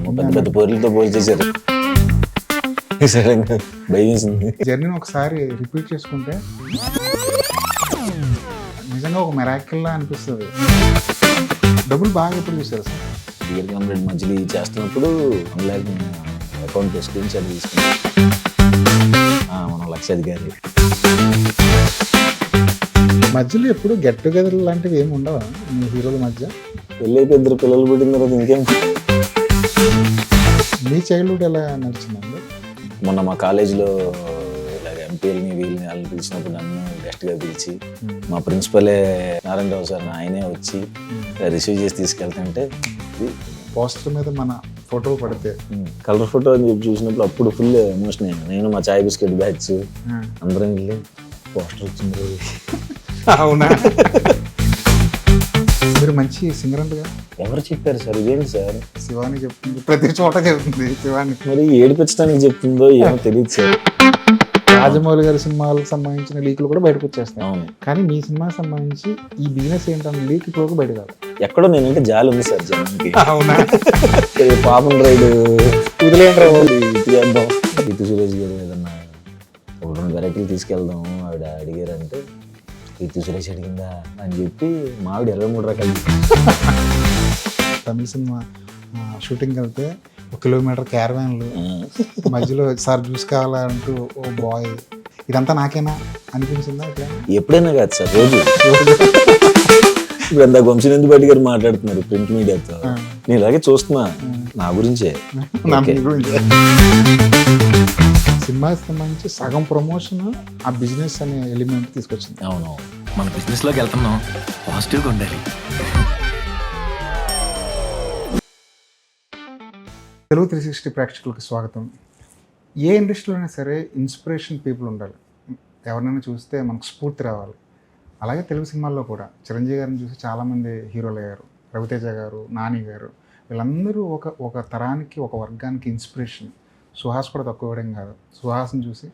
పెద్ద పెద్ద పొరులతో పోల్చేశారు. సడన్గా భయం వేసింది. జర్నీని ఒకసారి రిపీట్ చేసుకుంటే నిజంగా ఒక మెరాకిల్లా అనిపిస్తుంది. డబ్బులు బాగా ఎప్పుడు చూసారు సార్? డియర్ కామ్రేడ్ మధ్యలో చేస్తున్నప్పుడు 1 lakh అకౌంట్ స్క్రీన్ షాట్ తీసుకున్నాం. మనం లక్షాధికారి. మధ్యలో ఎప్పుడు గెట్ టుగెదర్ లాంటివి ఏమి ఉండవా మీ హీరోల మధ్య? పెళ్ళైతే 2 పిల్లలు పుట్టిన తర్వాత ఇంకేం. మీ చైల్డ్హుడ్ ఎలా నడిచిందండి? మొన్న మా కాలేజీలో ఇలాగ ఎంపీఎల్ని వీళ్ళని వాళ్ళని పిలిచినప్పుడు నన్ను గెస్ట్గా పిలిచి మా ప్రిన్సిపలే నారాయణరావు సార్ ఆయనే వచ్చి రిసీవ్ చేసి తీసుకెళ్తుంటే పోస్టర్ మీద మన ఫోటో పడితే కలర్ ఫోటో అని చెప్పి చూసినప్పుడు అప్పుడు ఫుల్ ఎమోషన్ అయ్యాను. నేను మా చాయ్ బిస్కెట్ బ్యాచ్ అందరం వెళ్ళి పోస్టర్ వచ్చింది. అవునా? మీరు మంచి సింగర్ అంటగా? ఎవరు చెప్పారు సార్? ఇదేంటి సార్? శివాని చెప్తుంది, ప్రతి చోట చెప్తుంది శివాని. మరి ఏడిపించడానికి చెప్తుందో ఏమో తెలియదు సార్. రాజమౌళి గారి సినిమాలకు సంబంధించిన లీకులు కూడా బయటకు వచ్చేస్తాయి. అవును. కానీ మీ సినిమాకి సంబంధించి ఈ బిజినెస్ ఏంటన్న లీక్ ఇప్పుడు బయట కాదు. ఎక్కడో నేనంటే జాలి ఉంది సార్ జనానికి. అవునా? పాపం రైడ్ వదిలేండి. రీతు సురేష్ గారు ఏదన్నా 2 వెరైటీలు తీసుకెళ్దాం ఆవిడ అడిగారంటే రీతు సురేష్ అడిగిందా అని చెప్పి మా ఆవిడ 23 రకాలు. తమిళ సినిమా షూటింగ్కి వెళ్తే 1 కిలోమీటర్ క్యారవాన్లు మధ్యలో సార్ జ్యూస్ కావాలంటూ ఓ బాయ్, ఇదంతా నాకేనా అనిపించిందా? ఎప్పుడైనా కాదు సార్, రోజు. ఇప్పుడు అంతా వంశీనందు బట్టి గారు మాట్లాడుతున్నారు ప్రింట్ మీడియాతో. నేను ఇలాగే చూస్తున్నా, నా గురించే. సినిమాకి సంబంధించి సగం ప్రమోషన్ ఆ బిజినెస్ అనే ఎలిమెంట్ తీసుకొచ్చింది. అవును, మన బిజినెస్లోకి వెళ్తున్నాం, పాజిటివ్గా ఉండాలి. తెలుగు 360 ప్రేక్షకులకు స్వాగతం. ఏ ఇండస్ట్రీలోనే సరే ఇన్స్పిరేషన్ పీపుల్ ఉండాలి. ఎవరినైనా చూస్తే మనకు స్ఫూర్తి రావాలి. అలాగే తెలుగు సినిమాల్లో కూడా చిరంజీవి గారిని చూసి చాలామంది హీరోలు అయ్యారు. రవితేజ గారు, నాని గారు, వీళ్ళందరూ ఒక తరానికి, ఒక వర్గానికి ఇన్స్పిరేషన్. సుహాస్ కూడా తక్కువడం కాదు. సుహాస్ని చూసి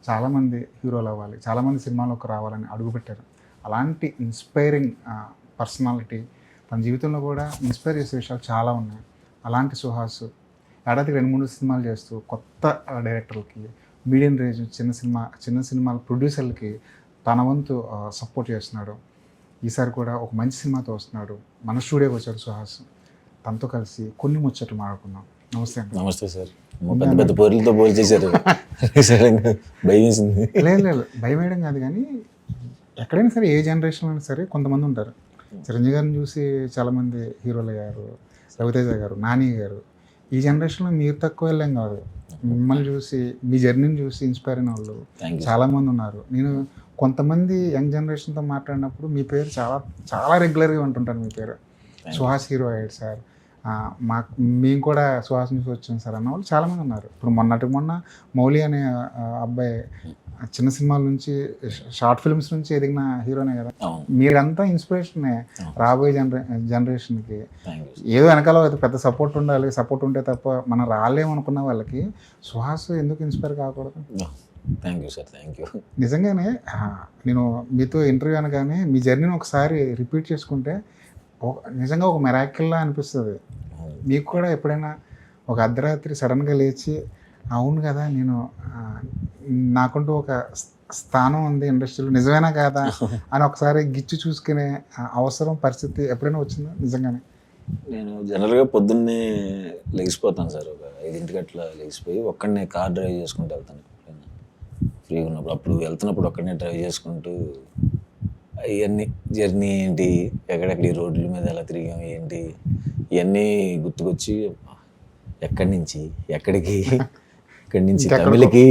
చాలామంది హీరోలు అవ్వాలి, చాలామంది సినిమాలోకి రావాలని అడుగుపెట్టారు. అలాంటి ఇన్స్పైరింగ్ పర్సనాలిటీ తన జీవితంలో కూడా ఇన్స్పైర్ చేసే విషయాలు చాలా ఉన్నాయి. అలాంటి సుహాస్ ఏడాదికి 2-3 సినిమాలు చేస్తూ కొత్త డైరెక్టర్లకి, మీడియం రేంజ్ చిన్న సినిమాల ప్రొడ్యూసర్లకి తన వంతు సపోర్ట్ చేస్తున్నాడు. ఈసారి కూడా ఒక మంచి సినిమాతో వస్తున్నాడు. మన స్టూడియోకి వచ్చాడు సుహాస్. తనతో కలిసి కొన్ని ముచ్చట్లు మాట్లాడుకున్నాం. నమస్తే అండి. నమస్తే సార్. పెద్ద పెద్ద పొరులతో పోల్చేశారు. సడన్గా భయం వేసింది. లేదు, భయం వేయడం కాదు, కానీ ఎక్కడైనా సరే ఏ జనరేషన్ అయినా సరే కొంతమంది ఉంటారు. చిరంజీవి గారిని చూసి చాలామంది హీరోలు అయ్యారు. రవితేజ గారు, నాని గారు. ఈ జనరేషన్లో మీరు తక్కువ వెళ్ళాం కాదు. మిమ్మల్ని చూసి, మీ జర్నీని చూసి ఇన్స్పైర్ అయిన వాళ్ళు చాలామంది ఉన్నారు. నేను కొంతమంది యంగ్ జనరేషన్తో మాట్లాడినప్పుడు మీ పేరు చాలా చాలా రెగ్యులర్గా ఉంటుంటాను. మీ పేరు సుహాస్ హీరో అయ్యాడు సార్, మేము కూడా సుహాస్ నుంచి వచ్చాం సార్ అన్న వాళ్ళు చాలామంది ఉన్నారు. ఇప్పుడు మొన్న మౌలి అనే అబ్బాయి చిన్న సినిమాల నుంచి, షార్ట్ ఫిల్మ్స్ నుంచి ఎదిగిన హీరోనే కదా. మీరంతా ఇన్స్పిరేషనే రాబోయే జనరేషన్కి. ఏదో వెనకాల పెద్ద సపోర్ట్ ఉండాలి. సపోర్ట్ ఉంటే తప్ప మనం రాలేమనుకున్న వాళ్ళకి సుహాస్ ఎందుకు ఇన్స్పైర్ కాకూడదు? Thank you sir, thank you. నిజంగానే నేను మీతో ఇంటర్వ్యూ అనగానే మీ జర్నీని ఒకసారి రిపీట్ చేసుకుంటే నిజంగా ఒక మెరాకిల్లా అనిపిస్తుంది. మీకు కూడా ఎప్పుడైనా ఒక అర్ధరాత్రి సడన్గా లేచి అవును కదా, నేను నాకుంటూ ఒక స్థానం ఉంది ఇండస్ట్రీలో, నిజమేనా కాదా అని ఒకసారి గిచ్చి చూసుకునే అవసరం, పరిస్థితి ఎప్పుడైనా వచ్చిందా నిజంగానే? నేను జనరల్గా పొద్దున్నే లెగిసిపోతాను సార్. ఒక 5 అట్లా లెగిసిపోయి ఒక్కడనే కార్ డ్రైవ్ చేసుకుంటూ వెళ్తాను. ఫ్రీగా ఉన్నప్పుడు, అప్పుడు వెళ్తున్నప్పుడు ఒక్కడనే డ్రైవ్ చేసుకుంటూ ఇవన్నీ జర్నీ ఏంటి, ఎక్కడెక్కడ ఈ రోడ్ల మీద ఎలా తిరిగాం ఏంటి, ఇవన్నీ గుర్తుకొచ్చి ఎక్కడి నుంచి ఎక్కడికి, ఇక్కడి నుంచి తమిళకి,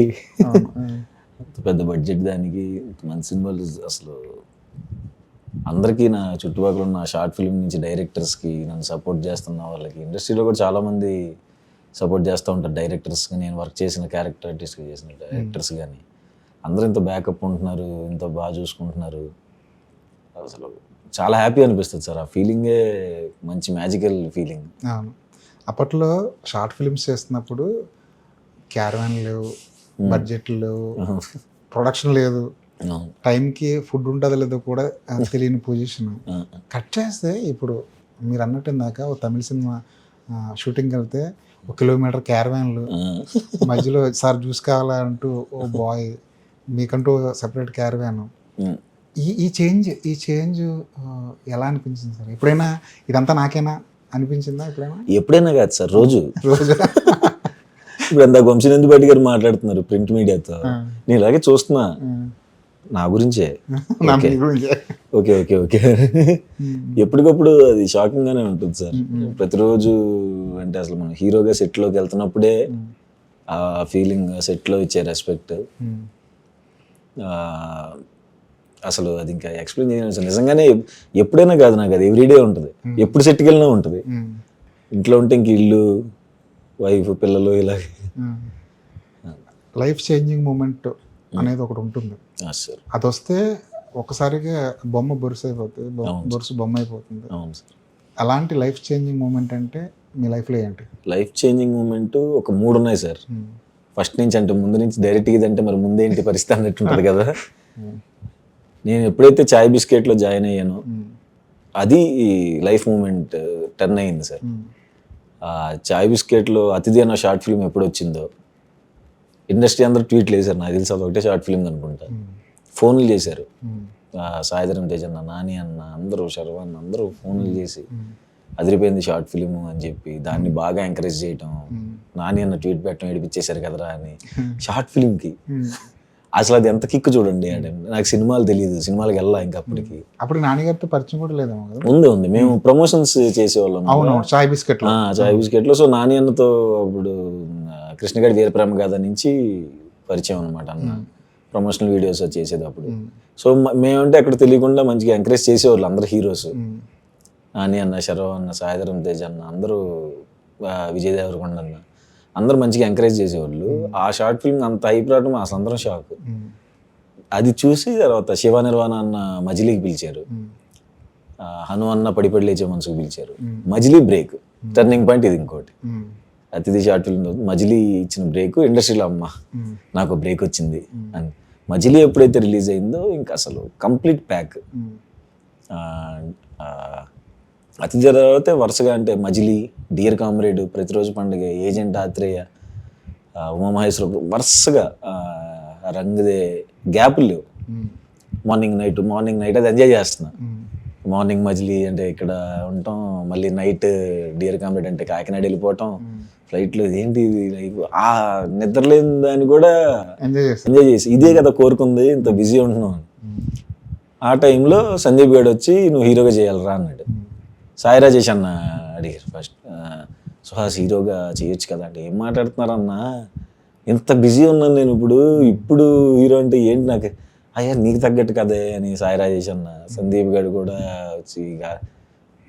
పెద్ద బడ్జెట్ దానికి మంచి సినిమాలు. అసలు అందరికీ, నా చుట్టుపక్కల ఉన్న షార్ట్ ఫిల్మ్ నుంచి డైరెక్టర్స్కి, నన్ను సపోర్ట్ చేస్తున్న వాళ్ళకి, ఇండస్ట్రీలో కూడా చాలామంది సపోర్ట్ చేస్తూ ఉంటారు. డైరెక్టర్స్కి, నేను వర్క్ చేసిన క్యారెక్టర్ ఆర్టిస్ట్గా చేసిన డైరెక్టర్స్ కానీ అందరూ ఇంత బ్యాకప్ ఉంటున్నారు, ఇంత బాగా చూసుకుంటున్నారు. అసలు చాలా హ్యాపీ అనిపిస్తుంది సార్. ఆ ఫీలింగే మంచి మ్యాజికల్ ఫీలింగ్. అవును. అప్పట్లో షార్ట్ ఫిల్మ్స్ చేస్తున్నప్పుడు క్యారవాన్ లేవు, బడ్జెట్లు లేవు, ప్రొడక్షన్ లేదు, టైంకి ఫుడ్ ఉంటుందో లేదో కూడా తెలియని పొజిషన్. కట్ చేస్తే ఇప్పుడు మీరు అన్నట్టు ఇందాక ఒక తమిళ సినిమా షూటింగ్కి వెళ్తే 1 కిలోమీటర్ క్యారవాన్లు మధ్యలో సార్ జ్యూస్ కావాలా అంటూ ఓ బాయ్ మీకంటూ సెపరేట్ క్యారవాన్. ఈ చేంజ్ ఎలా అనిపించింది సార్? ఎప్పుడైనా ఇదంతా నాకేనా అనిపించిందా ఎప్పుడైనా? ఎప్పుడైనా కాదు సార్, రోజు. రోజు ఇప్పుడు ఎంత వంశీనందు బట్టి గారు మాట్లాడుతున్నారు ప్రింట్ మీడియాతో, నేను ఇలాగే చూస్తున్నా నా గురించే. నా మీ గురించి. ఓకే ఓకే ఓకే ఎప్పటికప్పుడు అది షాకింగ్ గానే ఉంటుంది సార్. ప్రతిరోజు అంటే అసలు మనం హీరోగా సెట్లోకి వెళ్తున్నప్పుడే ఆ ఫీలింగ్, సెట్లో ఇచ్చే రెస్పెక్ట్, అసలు అది ఇంకా ఎక్స్ప్లెయిన్ చేయలేదు నిజంగానే. ఎప్పుడైనా కాదు, నాకు అది ఎవ్రీడే ఉంటుంది, ఎప్పుడు సెట్కి వెళ్ళినా ఉంటుంది. ఇంట్లో ఉంటే ఇంక ఇల్లు, వైఫ్, పిల్లలు ఇలాగే. లైఫ్ చేంజింగ్ మూమెంట్ అనేది ఒకటి ఉంటుంది సార్. అది వస్తే ఒక్కసారిగా బొమ్మ బొరుసు అయిపోతుంది, బొరుసు బొమ్మ అయిపోతుంది. అవును సార్. అలాంటి లైఫ్ చేంజింగ్ మూమెంట్ అంటే మీ లైఫ్లో ఏంటి? లైఫ్ చేంజింగ్ మూమెంట్ ఒక 3 ఉన్నాయి సార్. ఫస్ట్ నుంచి అంటే ముందు నుంచి డైరెక్ట్గా ఇదంటే మరి ముందేంటి పరిస్థితి అన్నట్టు ఉంటుంది కదా. నేను ఎప్పుడైతే చాయ్ బిస్కెట్లో జాయిన్ అయ్యానో అది లైఫ్ మూమెంట్ టర్న్ అయింది సార్. చాయ్ బిస్కెట్లో అతిథి అన్న షార్ట్ ఫిల్మ్ ఎప్పుడు వచ్చిందో ఇండస్ట్రీ అందరూ ట్వీట్లు వేశారు, నాకు తెలిసి అది ఒకటే షార్ట్ ఫిల్మ్ అనుకుంటా. ఫోన్లు చేశారు, సాయిధరం తేజ్ అన్న, నాని అన్న, అందరూ శర్వాన్ అందరూ ఫోన్లు చేసి అదిరిపోయింది షార్ట్ ఫిల్మ్ అని చెప్పి దాన్ని బాగా ఎంకరేజ్ చేయటం. నాని అన్న ట్వీట్ పెట్టడం ఏడిపించేశారు కదరా అని షార్ట్ ఫిల్మ్కి. అసలు అది ఎంత కిక్ చూడండి. అంటే నాకు సినిమాలు తెలియదు, సినిమాలకు వెళ్ళా ఇంకా అప్పటికి. అప్పుడు నాన్నగారితో పరిచయం కూడా లేదేమో కదా? ఉంది, మేము ప్రమోషన్స్ చేసేవాళ్ళం. అవును, చాయ్ బిస్కెట్లో. చాయ్ బిస్కెట్లో. సో నాని అన్నతో అప్పుడు కృష్ణగాడి వీరప్రేమ గాథ నుంచి పరిచయం అనమాట. అన్న ప్రమోషనల్ వీడియోస్ చేసేది అప్పుడు. సో మేమంటే అక్కడ తెలియకుండా మంచిగా ఎంకరేజ్ చేసేవాళ్ళు అందరు హీరోస్. నాని అన్న, శర్వ అన్న, సాయిధరం తేజ్ అన్న, అందరూ విజయ్ దేవరకొండ అన్న, అందరూ మంచిగా ఎంకరేజ్ చేసేవాళ్ళు. ఆ షార్ట్ ఫిల్మ్ అంత హైప్ రావడం అసలు అందరం షాక్. అది చూసి తర్వాత శివ నిర్వాణ అన్న మజిలీకి పిలిచారు, హను అన్న పడిపడి లేచే మనసుకు పిలిచారు. మజిలీ బ్రేక్ టర్నింగ్ పాయింట్ ఇది. ఇంకోటి అతిథి షార్ట్ ఫిల్మ్ మజిలీ ఇచ్చిన బ్రేక్ ఇండస్ట్రీలో అమ్మ నాకు బ్రేక్ వచ్చింది అని. మజిలీ ఎప్పుడైతే రిలీజ్ అయిందో ఇంకా అసలు కంప్లీట్ ప్యాక్. అతిథి తర్వాత వరుసగా అంటే మజిలీ, డియర్ కామ్రేడ్, ప్రతిరోజు పండుగ, ఏజెంట్ ఆత్రేయ, ఉమామహేశ్వర, వరుసగా రంగుదే గ్యాపులు లేవు. మార్నింగ్ నైట్ అది ఎంజాయ్ చేస్తున్నా. మార్నింగ్ మజిలీ అంటే ఇక్కడ ఉంటాం, మళ్ళీ నైట్ డియర్ కామ్రేడ్ అంటే కాకినాడ వెళ్ళిపోవటం ఫ్లైట్లో. ఏంటి లైఫ్, ఆ నిద్రలేని దాన్ని కూడా ఎంజాయ్ చేసి ఇదే కదా కోరుకుంది, ఇంత బిజీ ఉంటున్నాం. ఆ టైంలో సందీప్ గారు వచ్చి నువ్వు హీరోగా చేయాలరా అన్నాడు. సాయి రాజేష్ అన్న అడిగారు ఫస్ట్, సుహాస్ హీరోగా చేయొచ్చు కదా అంటే. ఏం మాట్లాడుతున్నారన్నా, ఇంత బిజీ ఉన్నాను నేను ఇప్పుడు హీరో అంటే ఏంటి, నాకు అయ్యా నీకు తగ్గట్టు కదే అని సాయి రాజేష్ అన్న. సందీప్ గారు కూడా వచ్చి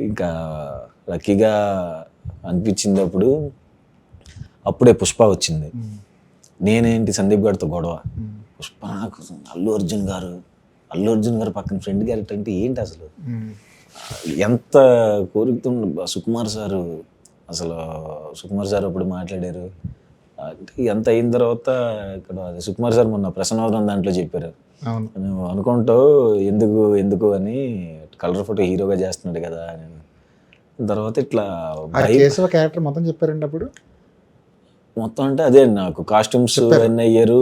ఇంకా లక్కీగా అనిపించింది. అప్పుడే పుష్ప వచ్చింది. నేనేంటి సందీప్ గారితో గొడవ, పుష్ప నాకు అల్లు అర్జున్ గారు పక్కన ఫ్రెండ్ క్యారెక్టర్ అంటే ఏంటి అసలు, ఎంత కోరుకుతుండ. సుకుమార్ సారు అప్పుడు మాట్లాడారు. ఎంత అయిన తర్వాత ఇక్కడ సుకుమార్ సార్ మొన్న ప్రసన్నవరం దాంట్లో చెప్పారు, నువ్వు అనుకుంటావు ఎందుకు అని, కలర్ ఫోటో హీరోగా చేస్తున్నాడు కదా అని. తర్వాత ఇట్లా క్యారెక్టర్ మొత్తం చెప్పారండి అప్పుడు. మొత్తం అంటే అదే నాకు కాస్ట్యూమ్స్ అన్నీ అయ్యారు,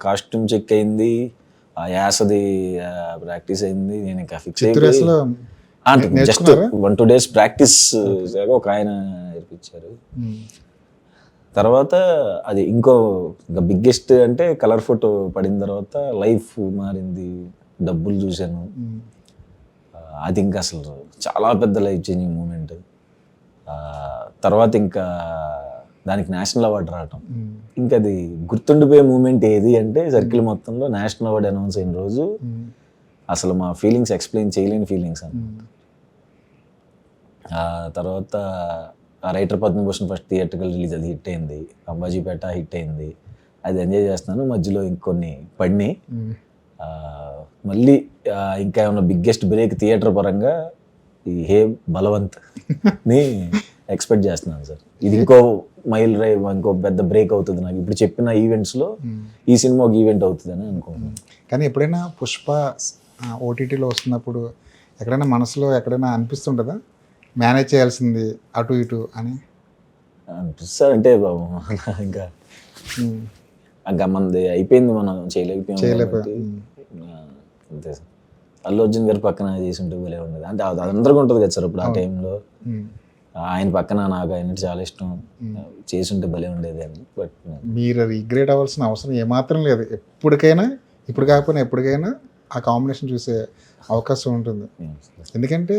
కాస్ట్యూమ్ చెక్ అయింది, ఆ యాసది ప్రాక్టీస్ అయింది. నేను ఇంకా ఫిక్స్ అయిపోయి జస్ట్ 1-2 days ప్రాక్టీస్ ఒక ఆయన నేర్పించారు. తర్వాత అది ఇంకా బిగ్గెస్ట్ అంటే కలర్ ఫోటో పడిన తర్వాత లైఫ్ మారింది, డబ్బులు చూశాను. అది ఇంకా అసలు చాలా పెద్ద లైఫ్ చేంజింగ్ మూమెంట్. తర్వాత ఇంకా దానికి నేషనల్ అవార్డు రావటం, ఇంకా అది గుర్తుండిపోయే మూమెంట్ ఏది అంటే సర్కిల్ మొత్తంలో నేషనల్ అవార్డు అనౌన్స్ అయిన రోజు అసలు మా ఫీలింగ్స్ ఎక్స్ప్లెయిన్ చేయలేని ఫీలింగ్స్ అన్నమాట. తర్వాత writer Padma Bhushan first theatrical release, అది హిట్ అయింది. అంబాజీపేట హిట్ అయింది, అది ఎంజాయ్ చేస్తున్నాను. మధ్యలో ఇంకొన్ని పడినాయి. మళ్ళీ ఇంకా ఏమన్నా బిగ్గెస్ట్ బ్రేక్ థియేటర్ పరంగా ఈ హే బలవంత్ ని ఎక్స్పెక్ట్ చేస్తున్నాను సార్. ఇది ఇంకో మైల్ డ్రైవ్, ఇంకో పెద్ద బ్రేక్ అవుతుంది నాకు. ఇప్పుడు చెప్పిన ఈవెంట్స్లో ఈ సినిమా ఒక ఈవెంట్ అవుతుంది అని అనుకుంటున్నాను. కానీ ఎప్పుడైనా పుష్ప ఓటీటీలో వస్తున్నప్పుడు ఎక్కడైనా మనసులో ఎక్కడైనా అనిపిస్తుంటుందా మేనేజ్ చేయాల్సింది అటు ఇటు అని? అనిపిస్తుంది అంటే బాబు ఇంకా మనది అయిపోయింది, మనం చేయలేకపోయాం కాబట్టి, అంతే సార్. అల్లు అర్జున్ గారి పక్కన చేసుంటే భలే ఉండేది. అంటే అది అందరికీ ఉంటుంది కదా సార్ ఇప్పుడు ఆ టైంలో. ఆయన పక్కన నాకు ఆయన చాలా ఇష్టం, చేసుంటే భలే ఉండేది అని. బట్ మీరు రిగ్రెట్ అవ్వాల్సిన అవసరం ఏమాత్రం లేదు. ఎప్పటికైనా, ఇప్పుడు కాకపోయినా ఎప్పటికైనా ఆ కాంబినేషన్ చూసే అవకాశం ఉంటుంది. ఎందుకంటే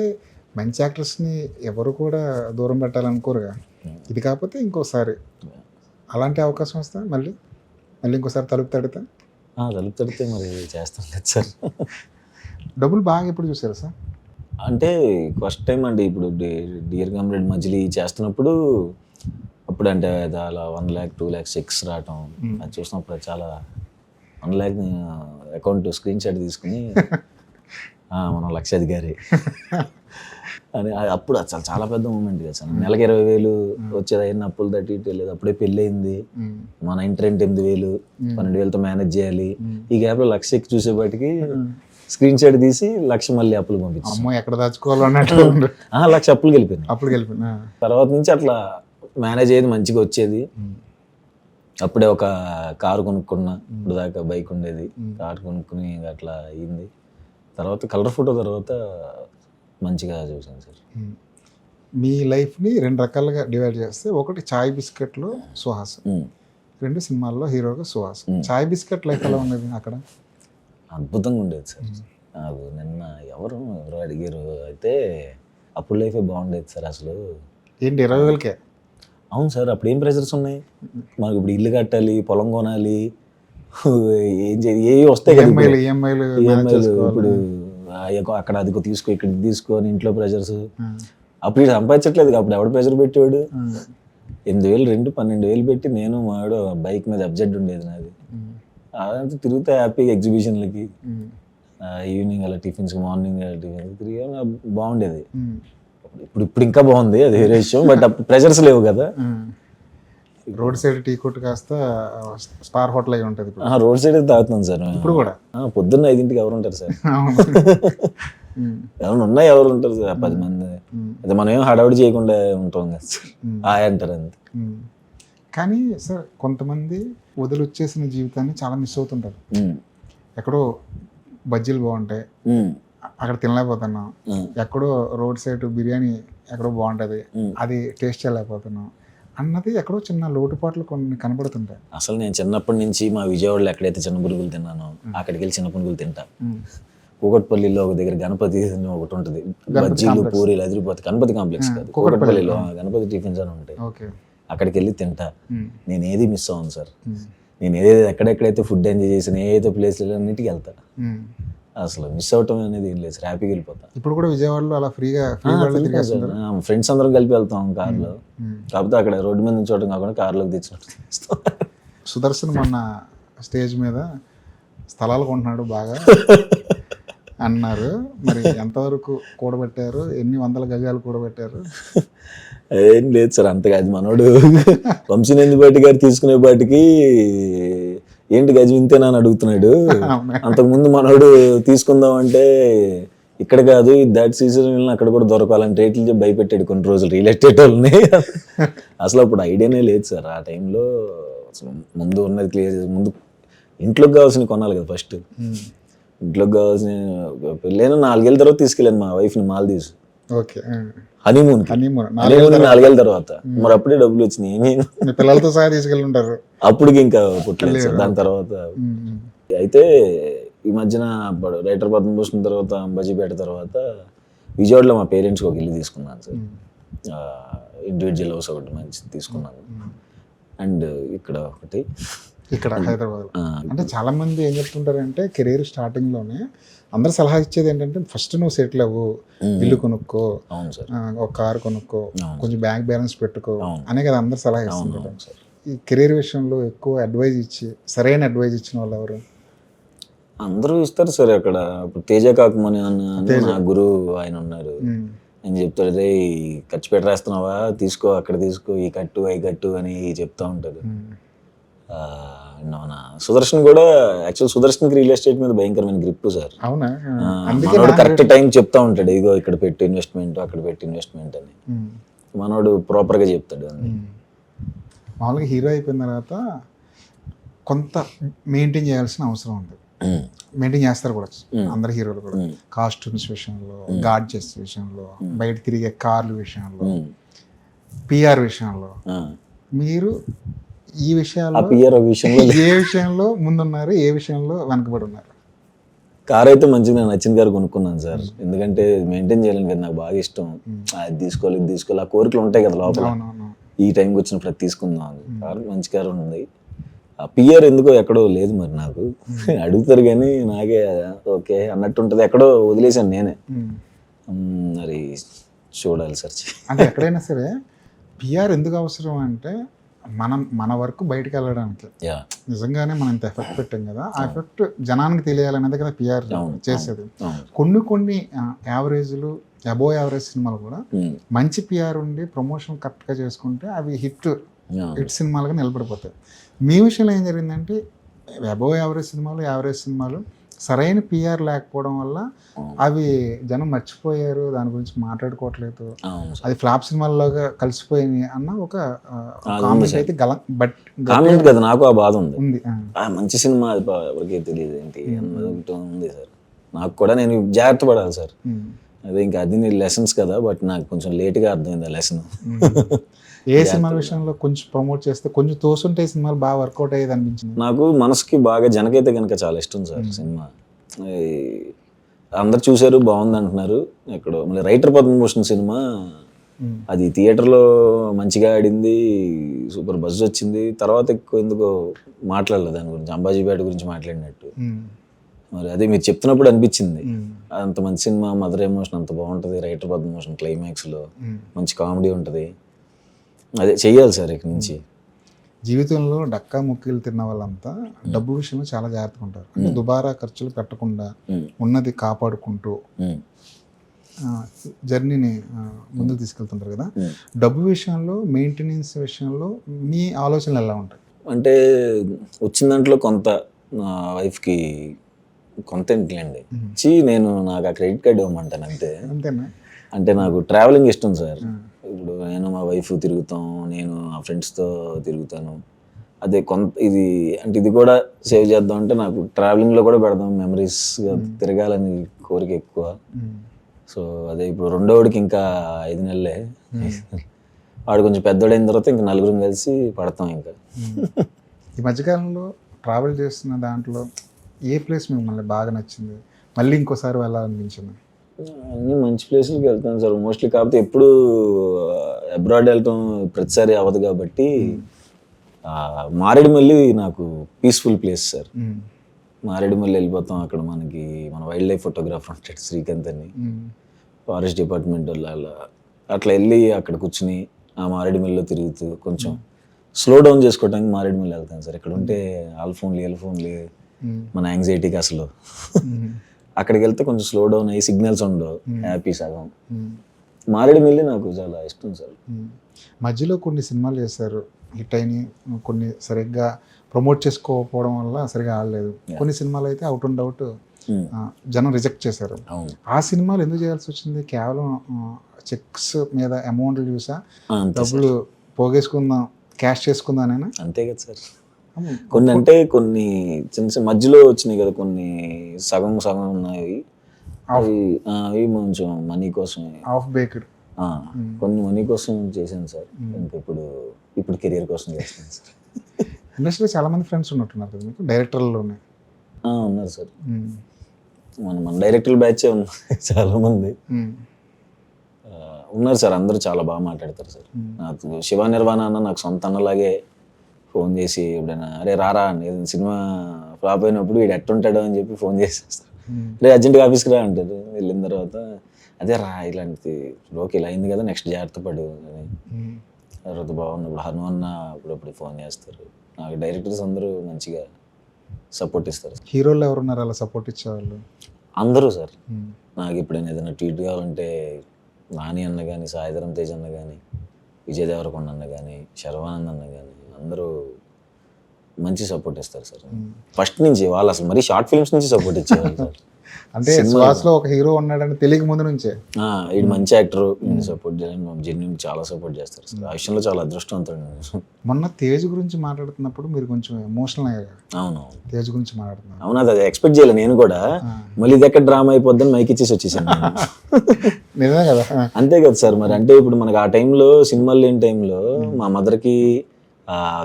మంచి యాక్టర్స్ని ఎవరు కూడా దూరం పెట్టాలనుకోరుగా. ఇది కాకపోతే ఇంకోసారి అలాంటి అవకాశం వస్తా మళ్ళీ ఇంకోసారి తలుపు తడితే మరి చేస్తాం కదా సార్. డబ్బులు బాగా ఎప్పుడు చూసారు సార్? అంటే ఫస్ట్ టైం అండి ఇప్పుడు డియర్ కామ్రేడ్ మజిలీ చేస్తున్నప్పుడు, అప్పుడు అంటే అది అలా 1 lakh 2 lakhs 6 రావటం అది చూసినప్పుడు చాలా 1 lakh అకౌంట్ స్క్రీన్ షాట్ తీసుకుని మనం లక్షాధికారి అని అప్పుడు అసలు చాలా పెద్ద మూమెంట్ కదా సార్. నెలకి 20,000 వచ్చేది, అయిన అప్పులు తట్టి లేదు, అప్పుడే పెళ్ళి అయింది, మన ఇంటి రెంట్ 8,000, 12,000తో మేనేజ్ చేయాలి. ఈ గ్యాప్లో 1,00,000 చూసేపాటికి స్క్రీన్ షాట్ తీసి 1,00,000 మళ్ళీ అప్పులు పంపించాం. అమ్మో ఎక్కడ దాచుకోవాలో అన్నట్టు 1,00,000 అప్పులు వెళ్ళిపోయింది. తర్వాత నుంచి అట్లా మేనేజ్ అయ్యేది, మంచిగా వచ్చేది. అప్పుడే ఒక కారు కొనుక్కున్నా, ఇప్పుడు దాకా బైక్ ఉండేది, కారు కొనుక్కుని అట్లా అయ్యింది. తర్వాత కలర్ ఫోటో తర్వాత మంచిగా చూసాను సార్. మీ లైఫ్ని 2 రకాలుగా డివైడ్ చేస్తే, ఒకటి చాయ్ బిస్కెట్లో సుహాస్, 2 సినిమాల్లో హీరోగా సుహాస్. చాయ్ బిస్కెట్ లైఫ్ ఎలా ఉండేది అక్కడ? అద్భుతంగా ఉండేది సార్. నాకు నిన్న ఎవరు అడిగారు అయితే, అప్పుడు లైఫే బాగుండేది సార్. అసలు ఏంటి 20,000కే? అవును సార్. అప్పుడు ఏం ప్రెషర్స్ ఉన్నాయి మాకు? ఇప్పుడు ఇల్లు కట్టాలి, పొలం కొనాలి, ఏం చేయాలి, ఏవి వస్తాయి కదా ఈఎంఐలు. ఇప్పుడు అక్కడ అది తీసుకో, ఇక్కడ తీసుకో అని ఇంట్లో ప్రెషర్స్. అప్పుడు సంపాదించట్లేదు, అప్పుడు ఎవడు ప్రెషర్ పెట్టేవాడు? 8,000 రెంట్, 12,000 పెట్టి నేను మాడు బైక్ మీద అబ్జెక్ట్ ఉండేది నాది. అదంతా తిరుగుతా హ్యాపీగా ఎగ్జిబిషన్లకి, ఈవినింగ్ అలా టిఫిన్స్, మార్నింగ్ టిఫిన్స్ తిరిగి బాగుండేది. ఇప్పుడు ఇంకా బాగుంది, అది వేరే విషయం. బట్ అప్పుడు ప్రెషర్స్ లేవు కదా. రోడ్ సైడ్ టీ కొట్టు కాస్త స్టార్ హోటల్ అయి ఉంటుంది. రోడ్ సైడ్ తాగుతున్నాను సార్ ఇప్పుడు కూడా. పొద్దున్న 5ంటికి ఎవరు ఉంటారు సార్? ఎవరు ఉన్నాయి, ఎవరు ఉంటారు సార్? 10 మంది. అదే మనం ఏం హడావుడి చేయకుండా ఉంటాం కదా సార్, అంటారు అంతే. కానీ సార్ కొంతమంది వదిలొచ్చేసిన జీవితాన్ని చాలా మిస్ అవుతుంటారు. ఎక్కడో బజ్జీలు బాగుంటాయి, అక్కడ తినలేకపోతున్నాం. ఎక్కడో రోడ్ సైడ్ బిర్యానీ ఎక్కడో బాగుంటుంది, అది టేస్ట్ చేయలేకపోతున్నాం అన్నది ఎక్కడో చిన్న లోటుపాట్లు కొన్ని కనబడుతుంటాయి. అసలు నేను చిన్నప్పటి నుంచి మా విజయవాడలో ఎక్కడైతే చిన్న పురుగులు తిన్నానో అక్కడికి వెళ్ళి చిన్న పురుగులు తింటా. కూకట్పల్లిలో ఒక దగ్గర గణపతి ఒకటి ఉంటుంది, బజ్జీలు పూరీలు అదిరిపోతాయి. గణపతి కాంప్లెక్స్ కాదు, కూకట్పల్లిలో గణపతి టిఫిన్స్ అని ఉంటాయి. అక్కడికి వెళ్ళి తింటా. నేను ఏది మిస్ అవ్వను సార్. నేను ఏదైతే ఎక్కడెక్కడైతే ఫుడ్ ఎంజాయ్ చేసిన ఏదైతే ప్లేస్లలో అన్నిటికీ వెళ్తా. అసలు మిస్ అవటం అనేది ఏం లేదు, హ్యాపీగా వెళ్ళిపోతా. ఇప్పుడు కూడా విజయవాడలో అలా ఫ్రీగా ఫ్రెండ్స్ అందరం కలిపి వెళ్తాం కార్లో. కాకపోతే అక్కడ రోడ్డు మీద నుంచోవడం కాకుండా కార్లోకి తెచ్చినట్టు. సుదర్శన్ మొన్న స్టేజ్ మీద స్థలాలు కొంటున్నాడు బాగా అన్నారు. మరి ఎంతవరకు కూడబెట్టారు? ఎన్ని వందల గజాలు కూడబెట్టారు? ఏం లేదు సార్ అంతగా. అది మనోడు వంశీనందిపాటి గారు తీసుకునే పాటికి ఏంటి గజం ఇంతేనా అని అడుగుతున్నాడు. అంతకుముందు మనోడు తీసుకుందాం అంటే ఇక్కడ కాదు దాట్ సీజన్ అక్కడ కూడా దొరకాలని రేట్లు చెప్పి భయపెట్టాడు కొన్ని రోజులు రియల్ ఎస్టేట్ వాళ్ళని. అసలు అప్పుడు ఐడియానే లేదు సార్ ఆ టైంలో. ముందు ఉన్నది క్లియర్ చేసి ముందు ఇంట్లోకి కావాల్సినవి కొనాలి కదా ఫస్ట్. ఇంట్లోకి కావాల్సిన పెళ్ళైనా 4 ఏళ్ళ తర్వాత తీసుకెళ్ళాను మా వైఫ్ని మాల్దీవ్స్. హనీమూన్ 4 ఏళ్ళ తర్వాత. మరి అప్పుడే డబ్బులు వచ్చినాయి, పిల్లలతో సహా తీసుకెళ్ళి ఉంటారు. అప్పటికి ఇంకా పుట్టలేదు సార్. దాని తర్వాత అయితే ఈ మధ్యన రైటర్ పద్మభూషణ్ తర్వాత అంబాజీపేట తర్వాత విజయవాడలో మా పేరెంట్స్కి ఒక ఇల్లు తీసుకున్నాను సార్. ఇండివిజువల్ హౌస్ ఒకటి మంచిది తీసుకున్నాను. అండ్ ఇక్కడ ఒకటి ఇక్కడ హైదరాబాద్. అంటే చాలా మంది ఏం చెప్తుంటారంటే కెరీర్ స్టార్టింగ్ లోనే అందరు సలహా ఇచ్చేది ఏంటంటే ఫస్ట్ నువ్వు సెటిల్ అవ్వు, ఇల్లు కొనుక్కో, ఒక కారు కొనుక్కో, కొంచెం బ్యాంక్ బ్యాలెన్స్ పెట్టుకో అనే కదా అందరు సలహా ఇస్తుంటారు. ఈ కెరీర్ విషయంలో ఎక్కువ అడ్వైజ్ ఇచ్చి సరైన అడ్వైజ్ ఇచ్చిన వాళ్ళు ఎవరు? అందరూ ఇస్తారు సార్. అక్కడ ఇప్పుడు తేజ కాకమని అన్న నా గురువు ఆయన ఉన్నారు. ఆయన చెప్తాడు, అదే ఖర్చు పెట్టి రాస్తున్నావా, తీసుకో, అక్కడ తీసుకో, ఈ కట్టు అవి కట్టు అని చెప్తా ఉంటారు. సుదర్శన్ కూడా యాక్చువల్ సుదర్శన్కి రియల్ ఎస్టేట్ మీద భయంకరమైన గ్రిప్ సార్. అవునా? మనోడు కరెక్ట్ టైం చెప్తా ఉంటాడు, ఇగో ఇక్కడ పెట్టు ఇన్వెస్ట్మెంట్, అక్కడ పెట్టు ఇన్వెస్ట్మెంట్ అని. మనోడు ప్రాపర్గా చెప్తాడు. మామూలుగా హీరో అయిపోయిన తర్వాత కొంత మెయింటైన్ చేయాల్సిన అవసరం ఉంది. మెయింటైన్ చేస్తారు కూడా అందరు హీరోలు కూడా, కాస్ట్యూమ్స్ విషయంలో, గాడ్జెట్స్ విషయంలో, బయట తిరిగే కార్ల విషయంలో, పిఆర్ విషయంలో. మీరు ఈ విషయాల్లో ఏ విషయంలో ముందున్నారు, ఏ విషయంలో వెనకబడి ఉన్నారు? కార్ అయితే మంచిగా నాకు నచ్చిన కారు కొనుక్కున్నాను సార్. ఎందుకంటే మెయింటైన్ చేయాలని కదా నాకు బాగా ఇష్టం. అది తీసుకోవాలి, ఇది తీసుకోవాలి, ఆ కోరికలు ఉంటాయి కదా లోపల. ఈ టైంకి వచ్చినప్పుడు అది తీసుకుందాం అని. కారు మంచి కారు ఉంది. ఆ పిఆర్ ఎందుకో ఎక్కడో లేదు మరి నాకు. అడుగుతారు కానీ నాకే ఓకే అన్నట్టు ఉంటుంది, ఎక్కడో వదిలేసాను నేనే. మరి చూడాలి సార్. అంటే ఎక్కడైనా సరే పిఆర్ ఎందుకు అవసరం అంటే మన వర్క్ బయటకు వెళ్ళడానికి నిజంగానే మనం ఇంత ఎఫెక్ట్ పెట్టాం కదా, ఆ ఎఫెక్ట్ జనానికి తెలియాలనేది కదా పిఆర్ చేసేది. కొన్ని యావరేజ్లు, అబోవ్ యావరేజ్ సినిమాలు కూడా మంచి పిఆర్ ఉండి ప్రమోషన్ కరెక్ట్గా చేసుకుంటే అవి హిట్ సినిమాలుగా నిలబడిపోతాయి. మీ విషయంలో ఏం జరిగిందంటే అబోవ్ యావరేజ్ సినిమాలు సరైన పిఆర్ లేకపోవడం వల్ల అవి జనం మర్చిపోయారు, దాని గురించి మాట్లాడుకోవట్లేదు, అది ఫ్లాప్ సినిమాల్లోగా కలిసిపోయినాయి అన్న ఒక కామెంట్ అయితే కామెంట్ కదా నాకు ఆ బాధ ఉంది. మంచి సినిమా అది ఎవరికి తెలియదు ఏంటి ఉంది సార్. నాకు కూడా నేను జాగ్రత్త పడాలి సార్. అదే ఇంకా అది లెసన్స్ కదా, బట్ నాకు కొంచెం లేట్గా అర్థమైంది ఆ లెసన్. ఏ సినిమా విషయంలో కొంచెం ప్రమోట్ చేస్తే కొంచెం తోసుంటే సినిమాలు బాగా వర్కౌట్ అయ్యేది అనిపించింది నాకు. మనసుకి బాగా జనకైతే కనుక చాలా ఇష్టం సార్ సినిమా. అందరు చూశారు, బాగుంది అంటున్నారు. ఎక్కడో మళ్ళీ రైటర్ పద్మభూషణ్ సినిమా, అది థియేటర్లో మంచిగా ఆడింది, సూపర్ బజ్ వచ్చింది. తర్వాత ఎక్కువ ఎందుకో మాట్లాడలేదు దాని గురించి, అంబాజీపేట గురించి మాట్లాడినట్టు. మరి అదే మీరు చెప్తున్నప్పుడు అనిపించింది, అంత మంచి సినిమా, మదర్ ఎమోషన్ అంత బాగుంటుంది, రైటర్ పద్మభూషణ్ క్లైమాక్స్లో మంచి కామెడీ ఉంటుంది. అదే చెయ్యాలి సార్ ఇక నుంచి. జీవితంలో డక్కా ముక్కీలు తిన్న వాళ్ళంతా డబ్బు విషయంలో చాలా జాగ్రత్తగా ఉంటారు. అంటే దుబారా ఖర్చులు పెట్టకుండా ఉన్నది కాపాడుకుంటూ జర్నీని ముందుకు తీసుకెళ్తుంటారు కదా. డబ్బు విషయంలో, మెయింటెనెన్స్ విషయంలో మీ ఆలోచనలు ఎలా ఉంటాయి? అంటే వచ్చిన దాంట్లో కొంత నా వైఫ్కి కొంత ఇంట్లేండి ఇచ్చి నాకు ఆ క్రెడిట్ కార్డు ఇవ్వమంటాను అంతేనా. అంటే నాకు ట్రావెలింగ్ ఇష్టం సార్. ఇప్పుడు నేను మా వైఫ్ తిరుగుతాం, నేను ఆ ఫ్రెండ్స్తో తిరుగుతాను. అదే కొంత ఇది అంటే ఇది కూడా సేవ్ చేద్దాం అంటే నాకు ట్రావెలింగ్లో కూడా పెడదాం, మెమరీస్గా తిరగాలని కోరిక ఎక్కువ. సో అదే ఇప్పుడు రెండోడికి ఇంకా 5 నెలలే, వాడు కొంచెం పెద్దోడైన తర్వాత ఇంకా నలుగురం కలిసి పడతాం. ఇంకా ఈ మధ్యకాలంలో ట్రావెల్ చేస్తున్న దాంట్లో ఏ ప్లేస్ మిమ్మల్ని బాగా నచ్చింది, మళ్ళీ ఇంకోసారి వెళ్ళాలనిపించింది? అన్నీ మంచి ప్లేసులకి వెళ్తాను సార్ మోస్ట్లీ. కాకపోతే ఎప్పుడు అబ్రాడ్ వెళ్ళటం ప్రతిసారి అవ్వదు కాబట్టి మారేడుమల్లి నాకు పీస్ఫుల్ ప్లేస్ సార్. మారేడుమల్లి వెళ్ళిపోతాం. అక్కడ మన వైల్డ్ లైఫ్ ఫోటోగ్రాఫర్ ఉంటాడు శ్రీకాంత్ అని, ఫారెస్ట్ డిపార్ట్మెంట్ వాళ్ళు, అట్లా వెళ్ళి అక్కడ కూర్చుని ఆ మారేడుమల్లిలో తిరుగుతూ కొంచెం స్లో డౌన్ చేసుకోవడానికి మారేడుమల్లి వెళ్తాను సార్. ఇక్కడ ఉంటే ఎల్ ఫోన్లు మన యాంగ్జైటీకి అసలు అక్కడికి వెళ్తే కొంచెం స్లో డౌన్ అయ్యి సిగ్నల్స్ ఉండవు, హ్యాపీ సగం. మారేడుమల్లి నాకు చాలా ఇష్టం సార్. మధ్యలో కొన్ని సినిమాలు చేశారు, హిట్ అయినాయి, కొన్ని సరిగ్గా ప్రమోట్ చేసుకోకపోవడం వల్ల సరిగ్గా ఆడలేదు. కొన్ని సినిమాలు అయితే అవుట్ అండ్ అవుట్ జనం రిజెక్ట్ చేశారు. ఆ సినిమాలు ఎందుకు చేయాల్సి వచ్చింది? కేవలం చెక్స్ మీద అమౌంట్లు చూసా, డబ్బులు పోగేసుకుందాం, క్యాష్ చేసుకుందానైనా? అంతే కదా సార్. కొన్ని చిన్న చిన్న మధ్యలో వచ్చినాయి కదా, కొన్ని సగం ఉన్నాయి, అవి కొంచెం మనీ కోసం, ఆఫ్ బేక్డ్ కొన్ని మనీ కోసం చేశాను సార్. ఇంకా ఇప్పుడు కెరియర్ కోసం చేస్తాను సార్. ఇండస్ట్రీలో చాలా మంది ఫ్రెండ్స్ ఉన్నట్టున్నారు కదా మీకు, డైరెక్టర్లోనే? ఉన్నారు సార్, మన డైరెక్టర్ బ్యాచే ఉన్నారు చాలా మంది ఉన్నారు సార్. అందరూ చాలా బాగా మాట్లాడతారు సార్. నాకు శివ నిర్వాణ అన్న నాకు సొంత అన్నలాగే ఫోన్ చేసి ఎప్పుడైనా అరే రారా అని, సినిమా ఫ్లాప్ అయినప్పుడు వీడు ఎట్టుంటాడో అని చెప్పి ఫోన్ చేసేస్తారు. రే అర్జెంట్గా ఆఫీస్కి రా అంటారు. వెళ్ళిన తర్వాత అదే రా ఇలాంటిది ఓకే ఇలా అయింది కదా, నెక్స్ట్ జాగ్రత్త పడు అని. తర్వాత బాగున్నప్పుడు హను అన్న అప్పుడప్పుడు ఫోన్ చేస్తారు. నాకు డైరెక్టర్స్ అందరూ మంచిగా సపోర్ట్ ఇస్తారు. హీరోలు ఎవరున్నారు అలా సపోర్ట్ ఇచ్చేవాళ్ళు? అందరూ సార్. నాకు ఎప్పుడైనా ఏదైనా ట్వీట్ కావాలంటే నాని అన్న కానీ, సాయిధరం తేజ్ అన్న కానీ, విజయ్ దేవరకొండ అన్న కానీ, శర్వానంద్ అన్న కానీ అందరూ మంచి సపోర్ట్ ఇస్తారు సార్. ఫస్ట్ నుంచి వాళ్ళు అసలు మరీ షార్ట్ ఫిల్మ్స్ నుంచి సపోర్ట్ ఇచ్చేవాళ్ళు సార్. అంటే శ్వాసలో ఒక హీరో ఉన్నాడని తెలియక ముందు నుంచే. ఇది మంచి యాక్టర్, నేను సపోర్ట్ చేయాలని మా జెన్యున్ చాలా సపోర్ట్ చేస్తారు సార్. ఆ విషయంలో చాలా అదృష్టవంతుడు నేను. మొన్న తేజ్ గురించి మాట్లాడుతున్నప్పుడు మీరు కొంచెం ఎమోషనల్ అయ్యారు. అవును తేజ్ గురించి మాట్లాడుతున్నారు. అవును, అది ఎక్స్పెక్ట్ చేయలేదు నేను కూడా. మళ్ళీ ఇది ఎక్కడ డ్రామా అయిపోద్దని మైక్ ఇచ్చేసి వచ్చేసాను నేను. నిజమే కదా. అంతే కదా సార్. మరి అంటే ఇప్పుడు మనకు ఆ టైంలో సినిమాలు లేని టైంలో మా మదర్కి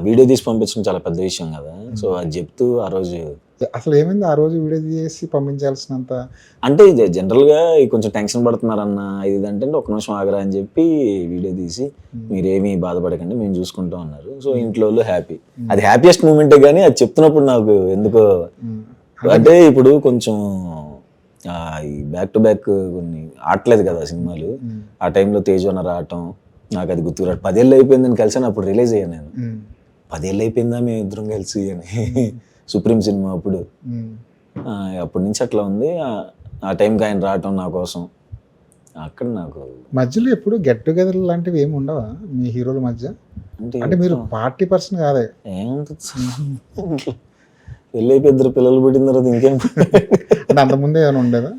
వీడియో తీసి పంపించడం చాలా పెద్ద విషయం కదా. సో అది చెప్తూ ఆ రోజు అసలు ఏమైంది ఆ రోజు వీడియో చేసి పంపించాల్సినంత? అంటే ఇది జనరల్గా కొంచెం టెన్షన్ పడుతున్నారన్న ఇది అంటే ఒక నిమిషం ఆగరా అని చెప్పి వీడియో తీసి మీరేమీ బాధపడకండి మేము చూసుకుంటాం అన్నారు. సో ఇంట్లో వాళ్ళు హ్యాపీ. అది హ్యాపీయెస్ట్ మూమెంటే. కానీ అది చెప్తున్నప్పుడు నాకు ఎందుకో అంటే ఇప్పుడు కొంచెం ఈ బ్యాక్ టు బ్యాక్ కొన్ని ఆడలేదు కదా సినిమాలు. ఆ టైంలో తేజోనర్ ఆడటం నాకు అది గుర్తుకురాడు. 10 ఏళ్ళు అయిపోయిందని కలిసాను, అప్పుడు రిలీజ్ అయ్యాను నేను. 10 ఏళ్ళు అయిపోయిందా మేము ఇద్దరం కలిసి అని. సుప్రీం సినిమా అప్పుడు. అప్పటి నుంచి అట్లా ఉంది. ఆ టైంకి ఆయన రావటం నా కోసం అక్కడ నాకు మధ్యలో ఎప్పుడు గెట్ టుగెదర్ లాంటివి ఏమి ఉండవా మీ హీరోల మధ్య? అంటే మీరు పార్టీ పర్సన్ కాదే. ఏముంటుంది పెళ్ళి ఇద్దరు పిల్లలు పుట్టిన తర్వాత ఇంకేం. అంటే అంతకుముందే ఏమైనా ఉండేదా?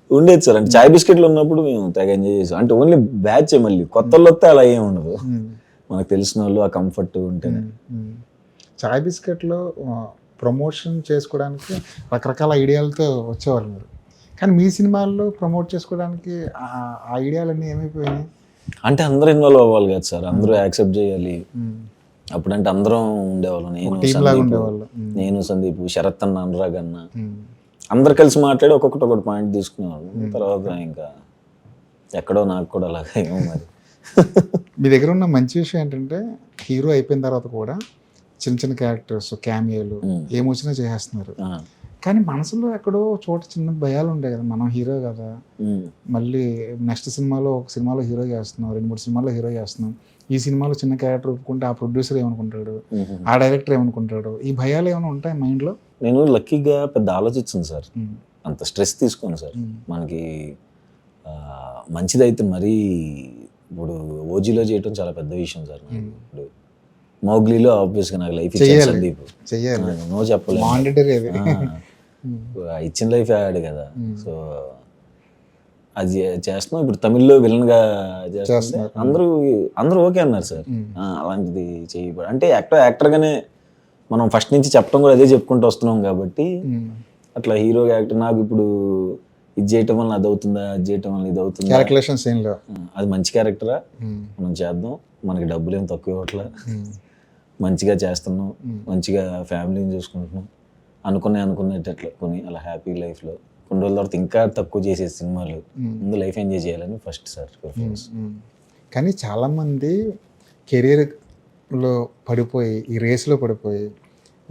ఉండేది సార్. అంటే చాయ్ బిస్కెట్లు ఉన్నప్పుడు మేము తెగ ఎంజాయ్ చేసాం. అంటే ఓన్లీ బ్యాచ్. మళ్ళీ కొత్త వాళ్ళు వస్తే అలా ఏమి ఉండదు. మనకు తెలిసిన వాళ్ళు ఆ కంఫర్ట్ ఉంటేనే. చాయ్ బిస్కెట్లో ప్రమోషన్ చేసుకోవడానికి రకరకాల ఐడియాలతో వచ్చేవారు మీరు. కానీ మీ సినిమాల్లో ప్రమోట్ చేసుకోవడానికి ఆ ఐడియాలన్నీ ఏమైపోయినాయి? అంటే అందరూ ఇన్వాల్వ్ అవ్వాలి కదా సార్. అందరూ యాక్సెప్ట్ చేయాలి. అప్పుడంటే అందరం ఉండేవాళ్ళం. నేను సందీప్, శరత్ అన్న, అనురాగ్ అన్న అందరు కలిసి మాట్లాడి ఒక్కొక్కటి పాయింట్ తీసుకునేవాళ్ళు. తర్వాత ఇంకా ఎక్కడో నాకు కూడా అలాగే ఏమో మరి. మీ దగ్గర ఉన్న మంచి విషయం ఏంటంటే హీరో అయిపోయిన తర్వాత కూడా చిన్న చిన్న క్యారెక్టర్స్, క్యామియోలు ఏమొచ్చినా చేసేస్తున్నారు. కానీ మనసులో ఎక్కడో చోట చిన్న భయాలు ఉంటాయి కదా. మనం హీరో కదా, మళ్ళీ నెక్స్ట్ సినిమాలో ఒక సినిమాలో హీరో చేస్తున్నాం, 2-3 సినిమాల్లో హీరో చేస్తున్నాం. ఈ సినిమాలో చిన్న క్యారెక్టర్ ఒప్పుకుంటే ఆ ప్రొడ్యూసర్ ఏమనుకుంటాడు, ఆ డైరెక్టర్ ఏమనుకుంటాడు, ఈ భయాలు ఏమైనా ఉంటాయి మైండ్లో? నేను లక్కీగా పెద్ద ఆలోచించాను సార్. అంత స్ట్రెస్ తీసుకోను సార్. మనకి మంచిదైతే మరీ ఇప్పుడు ఓజీలో చేయటం చాలా పెద్ద విషయం సార్. ఇప్పుడు మౌగ్లీలో ఆబ్వియస్గా నాకు లైఫ్ ఇచ్చాను సందీప్. నో చెప్పలేదు. ఇచ్చిన లైఫ్ ఆడాడు కదా. సో అది చేస్తున్నాం. ఇప్పుడు తమిళ్లో విలన్ గా చేస్తున్నా. అందరూ ఓకే అన్నారు సార్. అలాంటిది చేయబడి అంటే యాక్టర్ గానే మనం ఫస్ట్ నుంచి చెప్పడం కూడా అదే చెప్పుకుంటూ వస్తున్నాం కాబట్టి అట్లా హీరో యాక్టర్ నాకు ఇప్పుడు ఇది చేయటం వల్ల అది అవుతుందా, అది చేయటం వల్ల ఇది అవుతుందా, అది మంచి క్యారెక్టరా మనం చేద్దాం, మనకి డబ్బులు ఏం తక్కువ ఇవ్వట్లా, మంచిగా చేస్తున్నాం, మంచిగా ఫ్యామిలీని చూసుకుంటున్నాం అనుకునేటట్లు కొని అలా హ్యాపీ లైఫ్లో కొన్ని రోజుల తర్వాత ఇంకా తక్కువ చేసే సినిమాలు ముందు లైఫ్ ఎంజాయ్ చేయాలని ఫస్ట్ సార్ ప్రిఫరెన్స్. కానీ చాలామంది కెరీర్లో పడిపోయి ఈ రేస్లో పడిపోయి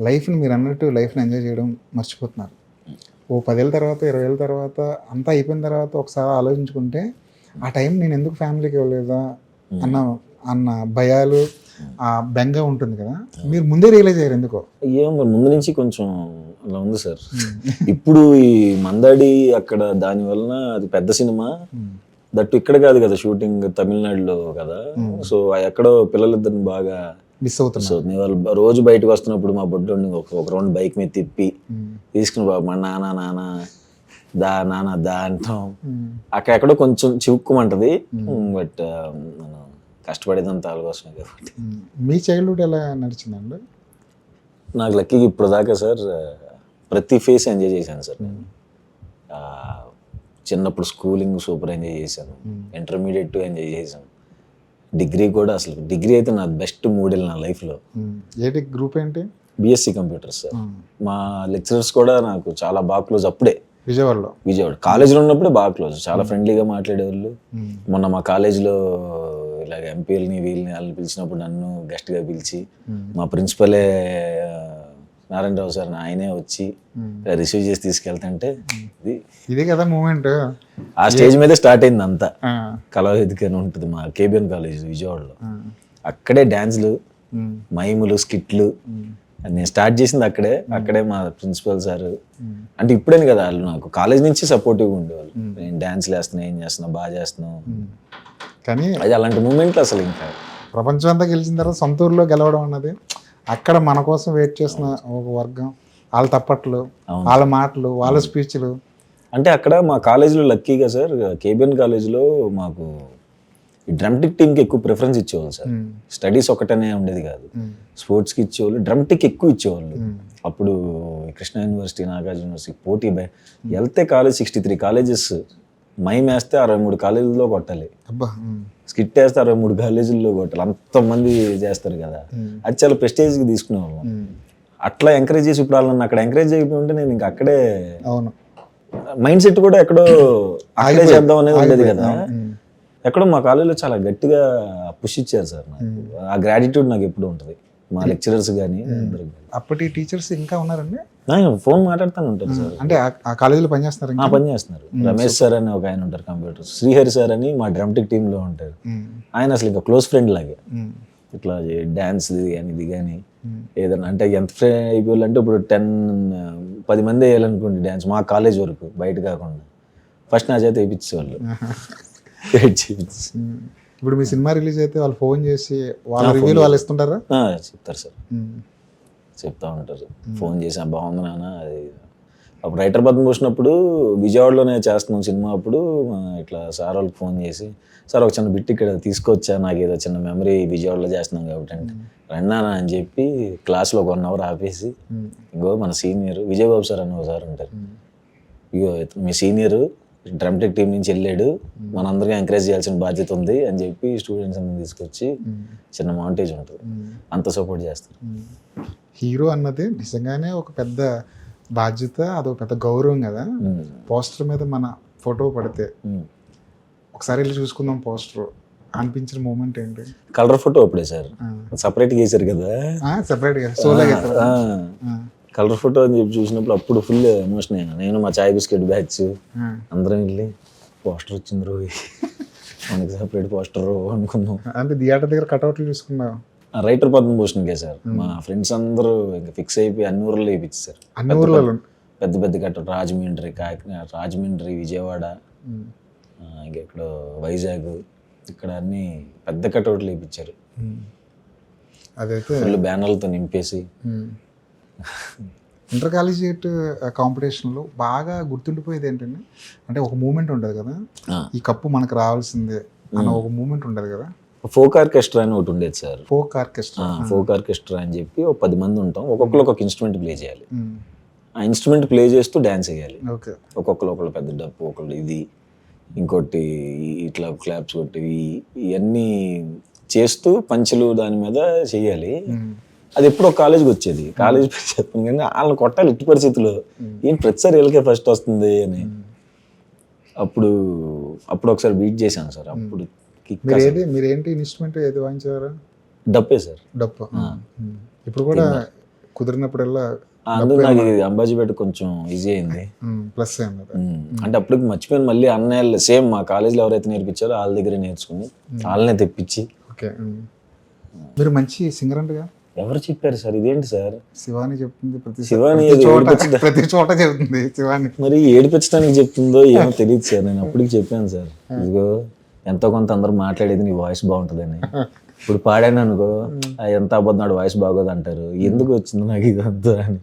లైఫ్ని మీరు అన్నట్టు లైఫ్ని ఎంజాయ్ చేయడం మర్చిపోతున్నారు. ఓ 10 ఏళ్ళ తర్వాత 20 ఏళ్ళ తర్వాత అంతా అయిపోయిన తర్వాత ఒకసారి ఆలోచించుకుంటే ఆ టైం నేను ఎందుకు ఫ్యామిలీకి ఇవ్వలేదా అన్న భయాలు, ఆ బెంగ ఉంటుంది కదా. మీరు ముందే రియలైజ్ అయ్యారు ఎందుకో? ఏమో ముందు నుంచి కొంచెం అలా ఉంది సార్. ఇప్పుడు ఈ మందాడి అక్కడ దాని వలన అది పెద్ద సినిమా దట్టు ఇక్కడ కాదు కదా షూటింగ్, తమిళనాడులో కదా. సో ఎక్కడో పిల్లలిద్దరిని బాగా మిస్ అవుతుంది. వాళ్ళు రోజు బయటకు వస్తున్నప్పుడు మా బొడ్డు ఒక రౌండ్ బైక్ మీద తిప్పి తీసుకుని బాబు మా నాన్న దా అంటాం. అక్కడెక్కడో కొంచెం చివుక్కుమంటది. బట్ మనం కష్టపడేదంతా వాళ్ళ కోసమే కాబట్టి. మీ చైల్డ్హుడ్ ఎలా నడిచిందండి? నాకు లక్కీగా ఇప్పుడు దాకా సార్ ప్రతి ఫేస్ ఎంజాయ్ చేశాను సార్. నేను చిన్నప్పుడు స్కూలింగ్ సూపర్ ఎంజాయ్ చేశాను, ఇంటర్మీడియట్ ఎంజాయ్ చేశాను, డిగ్రీ కూడా. అసలు డిగ్రీ అయితే నా బెస్ట్ మూడేళ్ళు నా లైఫ్లో. ఏంటి గ్రూప్ ఏంటి? BSc computers sir. మా లెక్చరర్స్ కూడా నాకు చాలా బాగా క్లోజ్. అప్పుడే విజయవాడ కాలేజీలో ఉన్నప్పుడే బాగా క్లోజ్, చాలా ఫ్రెండ్లీగా మాట్లాడేవాళ్ళు. మొన్న మా కాలేజీలో ఇలాగ ఎంపీఎల్ని వీళ్ళని వాళ్ళని పిలిచినప్పుడు నన్ను గెస్ట్గా పిలిచి మా ప్రిన్సిపలే నారాయణరావు సార్ ఆయనే వచ్చి రిసీవ్ చేసి తీసుకెళ్తుంటే ఇదే కదా మూమెంట్. ఆ స్టేజ్ మీదే స్టార్ట్ అయింది అంతా. కళావేదిక అని ఉంటుంది మా కేబిఎన్ కాలేజ్ విజయవాడలో. అక్కడే డాన్స్లు, మైములు, స్కిట్లు నేను స్టార్ట్ చేసింది అక్కడే మా ప్రిన్సిపల్ సార్. అంటే ఇప్పుడేని కదా, వాళ్ళు నాకు కాలేజ్ నుంచి సపోర్టివ్గా ఉండేవాళ్ళు. నేను డాన్స్లు వేస్తున్నా, ఏం చేస్తున్నా, బాగా చేస్తున్నావు. కానీ అది అలాంటి మూమెంట్లు అసలు ఇంకా ప్రపంచం అంతా గెలిచిన తర్వాత సొంత ఊర్లో గెలవడం అన్నది, అక్కడ మన కోసం వెయిట్ చేసిన ఒక వర్గం, వాళ్ళ తప్పట్లు, వాళ్ళ మాటలు, వాళ్ళ స్పీచ్లు, అంటే అక్కడ మా కాలేజీలో లక్కీగా సార్, కేబిఎన్ కాలేజీలో మాకు ఈ డ్రమ్టిక్ టీంకి ఎక్కువ ప్రిఫరెన్స్ ఇచ్చేవాళ్ళు సార్. స్టడీస్ ఒకటనే ఉండేది కాదు, స్పోర్ట్స్కి ఇచ్చేవాళ్ళు, డ్రమ్టిక్ ఎక్కువ ఇచ్చేవాళ్ళు. అప్పుడు కృష్ణ యూనివర్సిటీ, నాగార్జున యూనివర్సిటీ పోటీ వెళ్తే కాలేజ్ 63 కాలేజెస్, మైమ్ వేస్తే 63 కాలేజీల్లో కొట్టాలి, అబ్బా. స్కిట్ వేస్తే 63 కాలేజీల్లో కొట్టాలి, అంతమంది చేస్తారు కదా. అది చాలా ప్రెస్టేజ్కి తీసుకునేవాళ్ళం. అట్లా ఎంకరేజ్ చేసి ఇప్పుడు వాళ్ళని అక్కడ ఎంకరేజ్ చేయకుంటే నేను ఇంకా అక్కడే, అవును, మైండ్ సెట్ కూడా ఎక్కడో అక్కడే చేద్దాం అనేది ఉండేది కదా. ఎక్కడో మా కాలేజీలో చాలా గట్టిగా పుష్ ఇచ్చారు సార్ నాకు. ఆ గ్రాటిట్యూడ్ నాకు ఎప్పుడు ఉంటుంది, మా లెక్చరర్స్ కానీ అందరికి. అప్పటి టీచర్స్ ఇంకా ఉన్నారండి? ఫోన్ మాట్లాడుతూనే ఉంటారు సార్. అంటే ఆ కాలేజీలో పనిచేస్తున్నారు ఇంకా? పని చేస్తున్నారు. రమేష్ సార్ అని ఒక ఆయన ఉంటారు కంప్యూటర్, శ్రీహరి సార్ అని మా డ్రమ్టిక్ టీంలో ఉంటారు. ఆయన అసలు ఇంకా క్లోజ్ ఫ్రెండ్ లాగే. ఇట్లా డ్యాన్స్ కానీ ఇది కానీ ఏదైనా అంటే ఎంత ఫ్రెండ్ అయిపోయాలంటే ఇప్పుడు 10 మంది వేయాలనుకోండి డ్యాన్స్, మా కాలేజ్ వరకు బయట కాకుండా ఫస్ట్ నా చేత వేయించేవాళ్ళు. ఇప్పుడు మీ సినిమా రిలీజ్ అయితే వాళ్ళు ఫోన్ చేసి వాళ్ళ రివ్యూలు వాళ్ళు ఇస్తుంటారా? చెప్తారు సార్, చెప్తా ఉంటారు. ఫోన్ చేసి బాగుంది నాన్న అది. అప్పుడు రైటర్ పద్మభూషణ్ అప్పుడు విజయవాడలోనే చేస్తున్నాం సినిమా. అప్పుడు ఇట్లా సార్ వాళ్ళకి ఫోన్ చేసి, సార్ ఒక చిన్న బిట్ ఇక్కడ తీసుకొచ్చా, నాకు ఏదో చిన్న మెమరీ విజయవాడలో చేస్తున్నాం కాబట్టి అంటే, రండానా అని చెప్పి క్లాస్లో 1 అవర్ ఆపేసి, ఇగో మన సీనియర్ విజయబాబు సార్ అని ఒకసారి ఉంటారు, ఇగో మీ సీనియర్ డ్రమ్టిక్ టీం నుంచి వెళ్ళాడు, మనందరికీ ఎంకరేజ్ చేయాల్సిన బాధ్యత ఉంది అని చెప్పి స్టూడెంట్స్ అందరిని తీసుకొచ్చి చిన్న మౌంటేజ్ ఉంటుంది, అంత సపోర్ట్ చేస్తారు. హీరో అన్నది నిజంగానే ఒక పెద్ద బాధ్యత, అదొక పెద్ద గౌరవం కదా. పోస్టర్ మీద మన ఫోటో పడితే ఒకసారి వెళ్ళి చూసుకుందాం పోస్టర్ అనిపించిన మూమెంట్ ఏంటి? కలర్ ఫోటో అప్పుడే సార్, సపరేట్గా వేసారు కదా, సపరేట్గా సోలోగా కలర్ ఫోటో అని చెప్పి చూసినప్పుడు అప్పుడు ఫుల్ ఎమోషన్ అయ్యాను. నేను మా చాయ్ బిస్కెట్ బ్యాచ్ అందరం వెళ్ళి పోస్టర్ వచ్చింది రో, మనకి సపరేట్ పోస్టర్ అనుకున్నాం. అంటే థియేటర్ దగ్గర కట్అవుట్లు చూసుకున్నాం. రైటర్ పద్మభూషణ్కే సార్, మా ఫ్రెండ్స్ అందరూ ఇంకా ఫిక్స్ అయిపోయి అన్ని ఊర్లో వేయించారు. అన్ని ఊర్లలో పెద్ద పెద్ద కట్అవుట్, రాజమండ్రి, కాకినాడ, రాజమండ్రి, విజయవాడ, ఇంకెక్కడ వైజాగ్, ఇక్కడ అన్ని పెద్ద కట్అవుట్లు వేయించారు. అదైతే ఫుల్ బ్యానర్లతో నింపేసి. ఇంటర్ కాలేజియేట్ కాంపిటీషన్లో బాగా గుర్తుండిపోయేది ఏంటంటే, అంటే ఒక మూమెంట్ ఉంటుంది కదా, ఈ కప్పు మనకు రావాల్సిందే అన్న ఒక మూమెంట్ ఉంటుంది కదా. ఫోక్ ఆర్కెస్ట్రా అని ఒకటి ఉండేది sir. Folk orchestra, folk orchestra అని చెప్పి ఒక 10 మంది ఉంటాం, ఒక్కొక్కరు ఒక ఇన్స్ట్రుమెంట్ ప్లే చేయాలి. ఆ ఇన్స్ట్రుమెంట్ ప్లే చేస్తూ డ్యాన్స్ వేయాలి. ఒకళ్ళు పెద్ద డప్పు, ఒకళ్ళు ఇది, ఇంకోటి ఇట్లా క్లాప్స్ కొట్టివి, ఇవన్నీ చేస్తూ పంచులు దాని మీద చెయ్యాలి. అది ఎప్పుడో కాలేజ్కి వచ్చేది, కాలేజ్ పేరు చెప్పాను కానీ వాళ్ళని కొట్టాలి ఇట్టి పరిస్థితుల్లో, ఏం ప్రతిసారి వీళ్ళకే ఫస్ట్ వస్తుంది అని. అప్పుడు ఒకసారి బీట్ చేశాను సార్. అప్పుడు మీరేంటి ఇన్స్ట్రుమెంట్ ఏది వాయించారా? డప్పే సార్, డప్పు. ఇప్పుడు కూడా కుదిరినప్పుడల్లా అందుకు నాకు అంబాజీపేట కొంచెం ఈజీ అయింది, ప్లస్ అయింది. అంటే అప్పటికి మర్చిపోయాను. మళ్ళీ అన్నయ్య సేమ్ మా కాలేజీలో ఎవరైతే నేర్పించారో వాళ్ళ దగ్గరే నేర్చుకుని వాళ్ళనే తెప్పించి. ఓకే, మీరు మంచి సింగర్ అంటగా? ఎవరు చెప్పారు సార్? ఇదేంటి సార్? శివాని చెప్తుంది, ప్రతి చోట చెప్తుంది శివాని. మరి ఏడిపించడానికి చెప్తుందో ఏమో తెలియదు సార్. నేను అప్పటికి చెప్పాను సార్, ఇదిగో ఎంతో కొంత అందరూ మాట్లాడేది నీ వాయిస్ బాగుంటుందని. ఇప్పుడు పాడాను అనుకో, ఎంత అబద్ధాడు వాయిస్ బాగోదు అంటారు, ఎందుకు వచ్చింది నాకు ఇదంతా అని.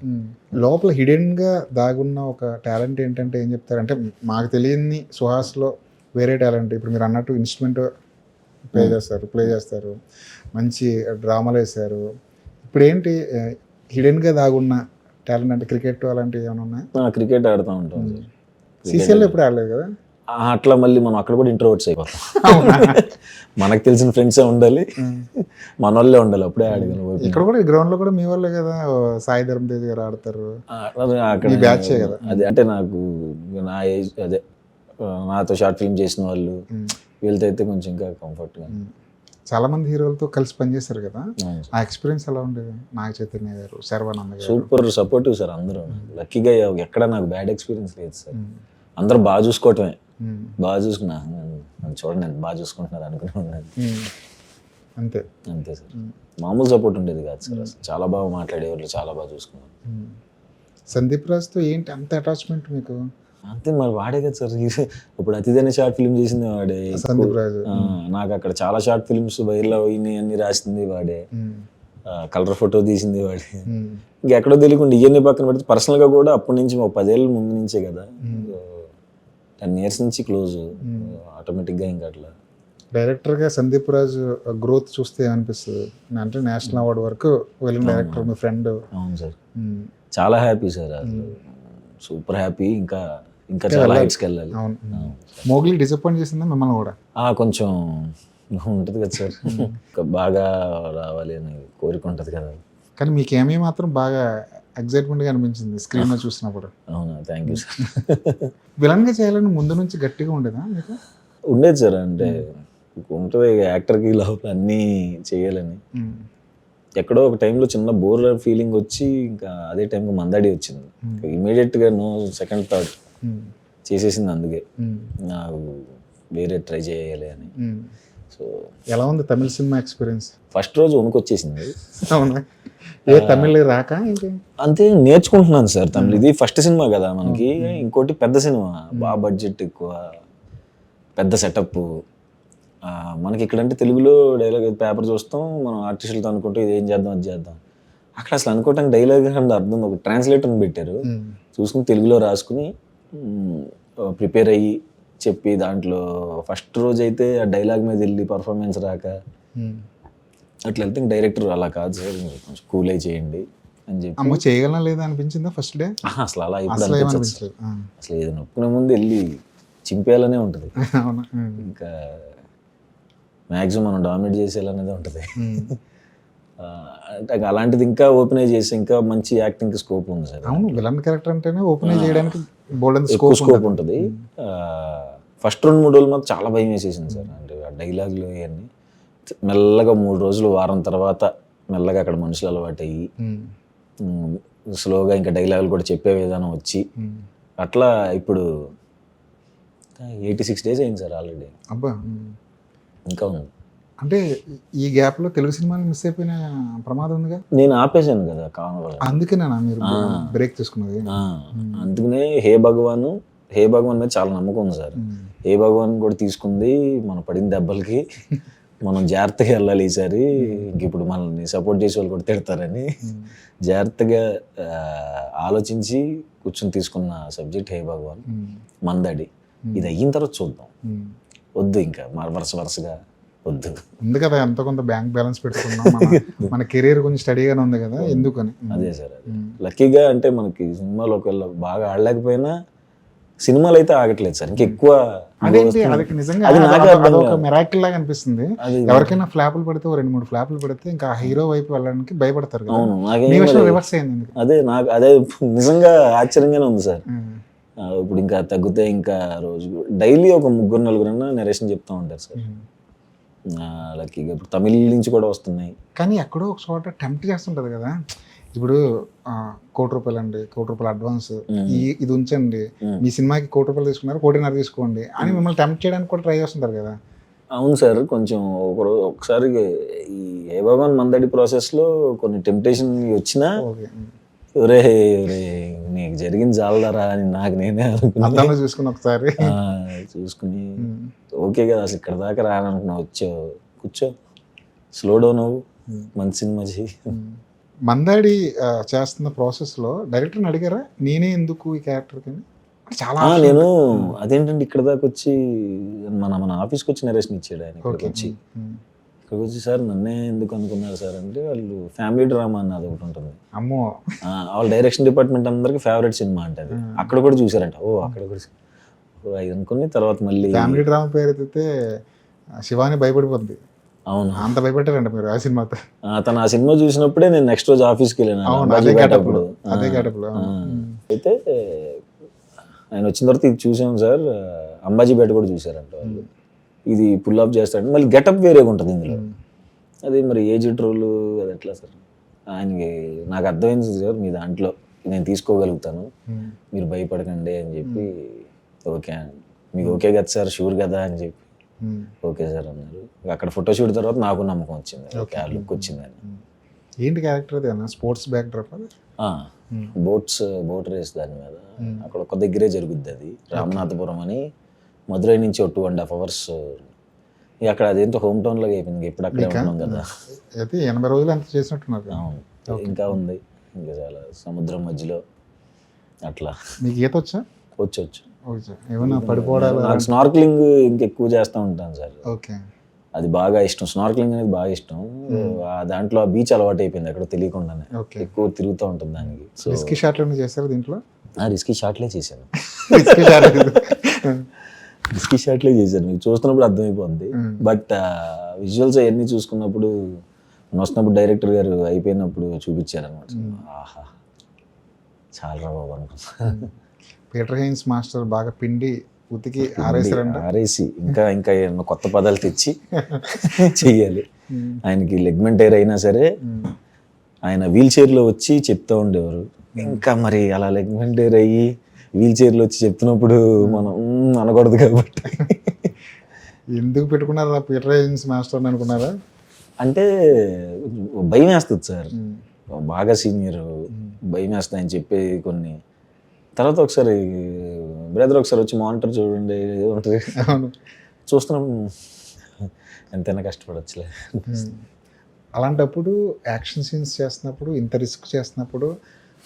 లోపల హిడెన్ గా దాగున్న ఒక టాలెంట్ ఏంటంటే ఏం చెప్తారు అంటే, మాకు తెలియని సుహాస్లో వేరే టాలెంట్. ఇప్పుడు మీరు అన్నట్టు ఇన్స్ట్రుమెంట్ ప్లే చేస్తారు, మంచి డ్రామాలు వేశారు. ఇప్పుడు ఏంటి హిడెన్ గా దాగున్న టాలెంట్ అంటే క్రికెట్ అలాంటివి ఏమైనా ఉన్నాయా? క్రికెట్ ఆడుతూ ఉంటాం. సీసీఎల్ ఎప్పుడు ఆడలేదు కదా అట్లా. మళ్ళీ మనం అక్కడ కూడా ఇంట్రోవర్ట్స్ అయిపోతాం. మనకు తెలిసిన ఫ్రెండ్సే ఉండాలి, మన వాళ్ళే ఉండాలి, అప్పుడే ఆడగలం. ఇక్కడ కూడా గ్రౌండ్ లో కూడా మీ వాళ్ళే కదా, సాయి ధర్మ తేజ్ గారు ఆడతారు, అక్కడ బ్యాచ్ కదా. అదే అంటే నాకు నా ఏజ్, అదే నాతో షార్ట్ ఫిల్మ్ చేసిన వాళ్ళు, వీళ్ళతో అయితే కొంచెం ఇంకా కంఫర్ట్గా. చాలా మంది హీరోలతో కలిసి పనిచేశారు కదా, ఆ ఎక్స్పీరియన్స్ ఎలా ఉండేది? నాగ చైతన్య గారు, శర్వానంద్ గారు సూపర్ సపోర్టివ్ సార్. అందరూ లక్కీగా ఎక్కడ నాకు బ్యాడ్ ఎక్స్పీరియన్స్ లేదు సార్. అందరూ బాగా చూసుకోవటమే, బాగా చూసుకున్నా, చూడండి ఎంత బాగా చూసుకుంటున్నారు అనుకున్నాను. అంతే అంతే సార్. మామూలు సపోర్ట్ ఉండేది కాదు సార్. అసలు చాలా బాగా మాట్లాడేవాళ్ళు, చాలా బాగా చూసుకున్నారు. సందీప్ రాజ్తో ఏంటి అంత అటాచ్మెంట్ మీకు? అంతే మరి, వాడే కదా సార్. ఇప్పుడు అతిథైన షార్ట్ ఫిల్మ్ చేసింది వాడే. సందీప్ రాజ్ నాకు అక్కడ చాలా షార్ట్ ఫిల్మ్స్ వైర్లో అయినాయి అన్ని రాసింది వాడే, కలర్ ఫోటో తీసింది వాడే. ఇంకెక్కడో తెలియకుండా ఇవన్నీ పక్కన పెడితే పర్సనల్గా కూడా అప్పటి నుంచి 10 ఏళ్ళ ముందు నుంచే కదా 10 years నుంచి క్లోజ్ ఆటోమేటిక్గా ఇంకా అట్లా. డైరెక్టర్గా సందీప్ రాజు గ్రోత్ చూస్తే ఏమనిపిస్తుంది? అంటే నేషనల్ అవార్డు వరకు వెళ్ళిన డైరెక్టర్, మీ ఫ్రెండ్. అవును సార్, చాలా హ్యాపీ సార్, అసలు సూపర్ హ్యాపీ. ఇంకా ఇంకా చాలా హైట్స్కి వెళ్ళాలి. అవును. మోగ్లీ డిసప్పాయింట్ చేసిందా మిమ్మల్ని కూడా? కొంచెం ఉంటుంది కదా సార్, ఇంకా బాగా రావాలి అని కోరిక ఉంటుంది కదా. కానీ మీకేమీ మాత్రం బాగా ఎగ్జైట్మెంట్గా అనిపించింది స్క్రీన్లో చూసినప్పుడు. అవునా, థ్యాంక్ యూ సార్. విలన్గా చేయాలని ముందు నుంచి గట్టిగా ఉండేదా మీకు? ఉండేది సార్, అంటే ఉంటుంది యాక్టర్కి లోపల అన్నీ చేయాలని. ఎక్కడో ఒక టైంలో చిన్న బోర్ ఫీలింగ్ వచ్చి ఇంకా అదే టైంకి మందాడి వచ్చింది. ఇమీడియట్గా నో సెకండ్ థాట్ చేసేసింది. అందుకే నాకు వేరే ట్రై చేయాలి అని. సో ఎలా ఉంది తమిళ సినిమా ఎక్స్పీరియన్స్? ఫస్ట్ రోజు వణుకొచ్చేసింది. అవునా? ఏ తమిళ రాక అంతే, నేర్చుకుంటున్నాను సార్ తమిళ్. ఇది ఫస్ట్ సినిమా కదా మనకి. ఇంకోటి పెద్ద సినిమా, బాగా బడ్జెట్ ఎక్కువ, పెద్ద సెటప్. మనకి ఇక్కడంటే తెలుగులో డైలాగ్ పేపర్ చూస్తాం, మనం ఆర్టిస్టులతో అనుకుంటాం ఇది ఏం చేద్దాం అది చేద్దాం. అక్కడ అసలు అనుకోవటానికి డైలాగ్ అంటే అర్థం, ఒక ట్రాన్స్లేటర్ని పెట్టారు, చూసుకుని తెలుగులో రాసుకుని ప్రిపేర్ అయ్యి చెప్పి దాంట్లో ఫస్ట్ రోజు అయితే ఆ డైలాగ్ మీద వెళ్ళి పర్ఫార్మెన్స్ రాక అట్లా వెళ్తే డైరెక్టర్ అలా కాదు సార్, కొంచెం కూల్ అయి చేయండి అని చెప్పి. అమ్మ చేయగలనా లేదా అనిపించిందా ఫస్ట్ డే? అసలు అలా ఇప్పుడు అనిపించదు. అసలు ఏదో నొప్పుకునే ముందు వెళ్ళి చింపేయాలనే ఉంటుంది. అవునా? ఇంకా మ్యాక్సిమం మనం డామినేట్ చేసేయాలనేది ఉంటుంది. అంటే అలాంటిది ఇంకా ఓపెన్ చేసి ఇంకా మంచి యాక్టింగ్కి స్కోప్ ఉంది సార్. అవును, విలన్ క్యారెక్టర్ అంటేనే ఓపెన్ చేయడానికి బోల్డ్ ఎక్కువ స్కోప్ ఉంటుంది. ఫస్ట్ 2-3 రోజులు మాకు చాలా భయం వేసేసింది సార్. అంటే ఆ డైలాగులు ఇవన్నీ మెల్లగా 3 రోజులు వారం తర్వాత మెల్లగా అక్కడ మనుషులు అలవాటు అయ్యి స్లోగా ఇంకా డైలాగులు కూడా చెప్పే విధానం వచ్చి అట్లా ఇప్పుడు 86 days అయింది సార్ ఆల్రెడీ. అబ్బా, ఇంకా ఉంది. అంటే ఈ గ్యాప్లో తెలుగు సినిమాని మిస్ అయిపోయిన ప్రమాదం ఉందిగా? నేను ఆపేశాను కదా కావాలి, అందుకేనా మీరు బ్రేక్ తీసుకున్నది? అందుకనే హే భగవాన్ మీద చాలా నమ్మకం ఉంది సార్. హే భగవాన్ కూడా తీసుకుంది, మనం పడిన దెబ్బలకి మనం జాగ్రత్తగా వెళ్ళాలి ఈసారి. ఇంక ఇప్పుడు మనల్ని సపోర్ట్ చేసే వాళ్ళు కూడా తిడతారని జాగ్రత్తగా ఆలోచించి కూర్చొని తీసుకున్న సబ్జెక్ట్ హే భగవాన్, మందాడి. ఇది అయిన తర్వాత చూద్దాం, వద్దు ఇంకా వరుసగా వద్దు. ఉంది కదా ఎంతో కొంత బ్యాంక్ బ్యాలెన్స్ పెట్టుకున్నాం, మన కెరీర్ కొంచెం స్టడీగానే ఉంది కదా, ఎందుకని. అదే సార్, అదే లక్కీగా అంటే మనకి సినిమాలో ఒకవేళ బాగా ఆడలేకపోయినా సినిమాలు అయితే ఆగట్లేదు సార్. ఇంకెక్కువ అదేంటి, అది నిజంగా ఒక మిరాకిల్ లాగా అనిపిస్తుంది. ఎవరికైనా ఫ్లాపులు పడితే 2-3 ఫ్లాపులు పడితే ఇంకా హీరో వైపు వెళ్ళడానికి భయపడతారు కదా. రివర్స్ అయింది. అదే నిజంగా ఆశ్చర్యంగానే ఉంది సార్. ఇప్పుడు ఇంకా తగ్గితే ఇంకా రోజు డైలీ ఒక 3-4 నరేషన్ చెప్తూ ఉంటారు సార్. లక్కీగా ఇప్పుడు తమిళ నుంచి కూడా వస్తున్నాయి. కానీ ఎక్కడో ఒక చోట టెంప్ట్ చేస్తుంటది కదా, ఇప్పుడు ₹1,00,00,000 అండి, ₹1,00,00,000 అడ్వాన్స్, ఇది ఉంచండి, మీ సినిమాకి ₹1,00,00,000 తీసుకున్నారు, ₹1,50,000 తీసుకోండి అని మిమ్మల్ని టెంప్ట్ చేయడానికి కూడా ట్రై చేస్తుంటారు కదా. అవును సార్, కొంచెం ఒకసారి ఈ ఏ భగవాన్ మందడి ప్రాసెస్లో కొన్ని టెంప్టేషన్ వచ్చినా ఒరే నీకు జరిగింది చాలదారా అని నాకు నేనే అనుకున్నా. చూసుకుని ఒకసారి చూసుకుని ఓకే కదా, అసలు ఇక్కడ దాకా రాననుకున్నా, వచ్చావు కూర్చో, స్లో డౌన్ అవ్వు, మంచి సినిమా చేయి. మందాడి చేస్తున్న ప్రాసెస్లో డైరెక్టర్ని అడిగారా నేనే ఎందుకు ఈ క్యారెక్టర్ కానీ? చాలా నేను అదేంటంటే ఇక్కడ దాకా వచ్చి మన ఆఫీస్కి వచ్చి నరేషన్ ఇచ్చాడు ఆయన. ఇక్కడికి వచ్చి సార్ నన్నే ఎందుకు అనుకున్నారు సార్ అంటే, వాళ్ళు ఫ్యామిలీ డ్రామా అన్నది ఒకటి ఉంటుంది. అమ్మో, వాళ్ళ డైరెక్షన్ డిపార్ట్మెంట్ అందరికి ఫేవరెట్ సినిమా అంటది. అక్కడ కూడా చూసారంట. అక్కడ కూడా అది అనుకుని తర్వాత మళ్ళీ ఫ్యామిలీ డ్రామా పేరు ఎత్తితే శివాని భయపడిపోద్ది. అవును, అంత భయపెట్టారంట మీరు ఆ సినిమాతో. తను ఆ సినిమా చూసినప్పుడే నేను నెక్స్ట్ రోజు ఆఫీస్కి వెళ్ళాను. అయితే ఆయన వచ్చిన తర్వాత ఇది చూసాం సార్, అంబాజీపేట కూడా చూసారంట వాళ్ళు. ఇది పుల్ అప్ చేస్తాడు, మళ్ళీ గెటప్ వేరేగా ఉంటుంది ఇందులో. అది మరి ఏజ్డ్ రోలు అది ఎట్లా సార్? ఆయనకి నాకు అర్థమైంది సార్, మీ దాంట్లో నేను తీసుకోగలుగుతాను, మీరు భయపడకండి అని చెప్పి. ఓకే మీకు ఓకే కదా సార్, షూర్ కదా అని చెప్పి ఓకే సార్ అన్నారు. అక్కడ ఫోటోషూట్ తర్వాత నాకు నమ్మకం వచ్చింది, ఓకే ఆ లుక్ వచ్చింది అని. ఏంటి క్యారెక్టర్ అది? Sports backdrop, boat race దాని మీద. అక్కడ ఒక దగ్గరే జరుగుద్ది అది, రామనాథపురం అని, మధురై నుంచి 2.5 hours. అక్కడ అదేంటో హోమ్ టౌన్ లాగా అయిపోయింది, ఇప్పుడు అక్కడే ఉన్నాం కదా. అయితే 80 రోజులు అంత చేసినట్టున్నారు. అవును, ఇంకా ఉంది ఇంకా చాలా, సముద్రం మధ్యలో అట్లా. మీకు ఈత వచ్చా? వచ్చు. ఓకే. ఏమన్నా పడిపోవడాలు నాకు స్నార్క్లింగ్ ఇంకెక్కువ చేస్తూ ఉంటాను సార్. ఓకే. అది బాగా ఇష్టం, స్నార్క్లింగ్ అనేది బాగా ఇష్టం. దాంట్లో ఆ బీచ్ అలవాటు అయిపోయింది ఎక్కడో తెలియకుండానే, ఓకే. ఎక్కువ తిరుగుతూ ఉంటుంది దానికి. సో రిస్కీ షాట్లు ఏమైనా చేశారు దీంట్లో? రిస్కీ షాట్లే చేశాను. రిస్కీ షాట్ రిస్కీ షాట్లే చేశాను, మీకు చూస్తున్నప్పుడు అర్థమైపోద్ది. బట్ విజువల్స్ అవన్నీ చూసుకున్నప్పుడు వస్తున్నప్పుడు డైరెక్టర్ గారు అయిపోయినప్పుడు చూపించారనమాట. ఆహా చాలా బాబు అనుకున్నాను. పీటర్ హెయిన్స్ మాస్టర్ బాగా పిండి ఉతికి ఆరేసారంట. ఆరేసి ఇంకా ఏమన్నా కొత్త పదాలు తెచ్చి చెయ్యాలి. ఆయనకి లెగ్మెంట్ ఎయిర్ అయినా సరే ఆయన వీల్ చైర్లో వచ్చి చెప్తూ ఉండేవారు. ఇంకా మరి అలా లెగ్మెంట్ ఎయిర్ అయ్యి వీల్ చైర్లో వచ్చి చెప్తున్నప్పుడు మనం అనకూడదు కాబట్టి. ఎందుకు పెట్టుకున్నారా పీటర్ హెయిన్స్ మాస్టర్ అని అనుకున్నారా? అంటే భయం వేస్తుంది సార్, బాగా సీనియర్, భయం వేస్తుంది ఆయన చెప్పే కొన్ని. తర్వాత ఒకసారి బ్రదర్ ఒకసారి వచ్చి మానిటర్ చూడండి ఉంటుంది, చూస్తున్నాం ఎంతైనా కష్టపడచ్చులే. అలాంటప్పుడు యాక్షన్ సీన్స్ చేస్తున్నప్పుడు, ఇంత రిస్క్ చేస్తున్నప్పుడు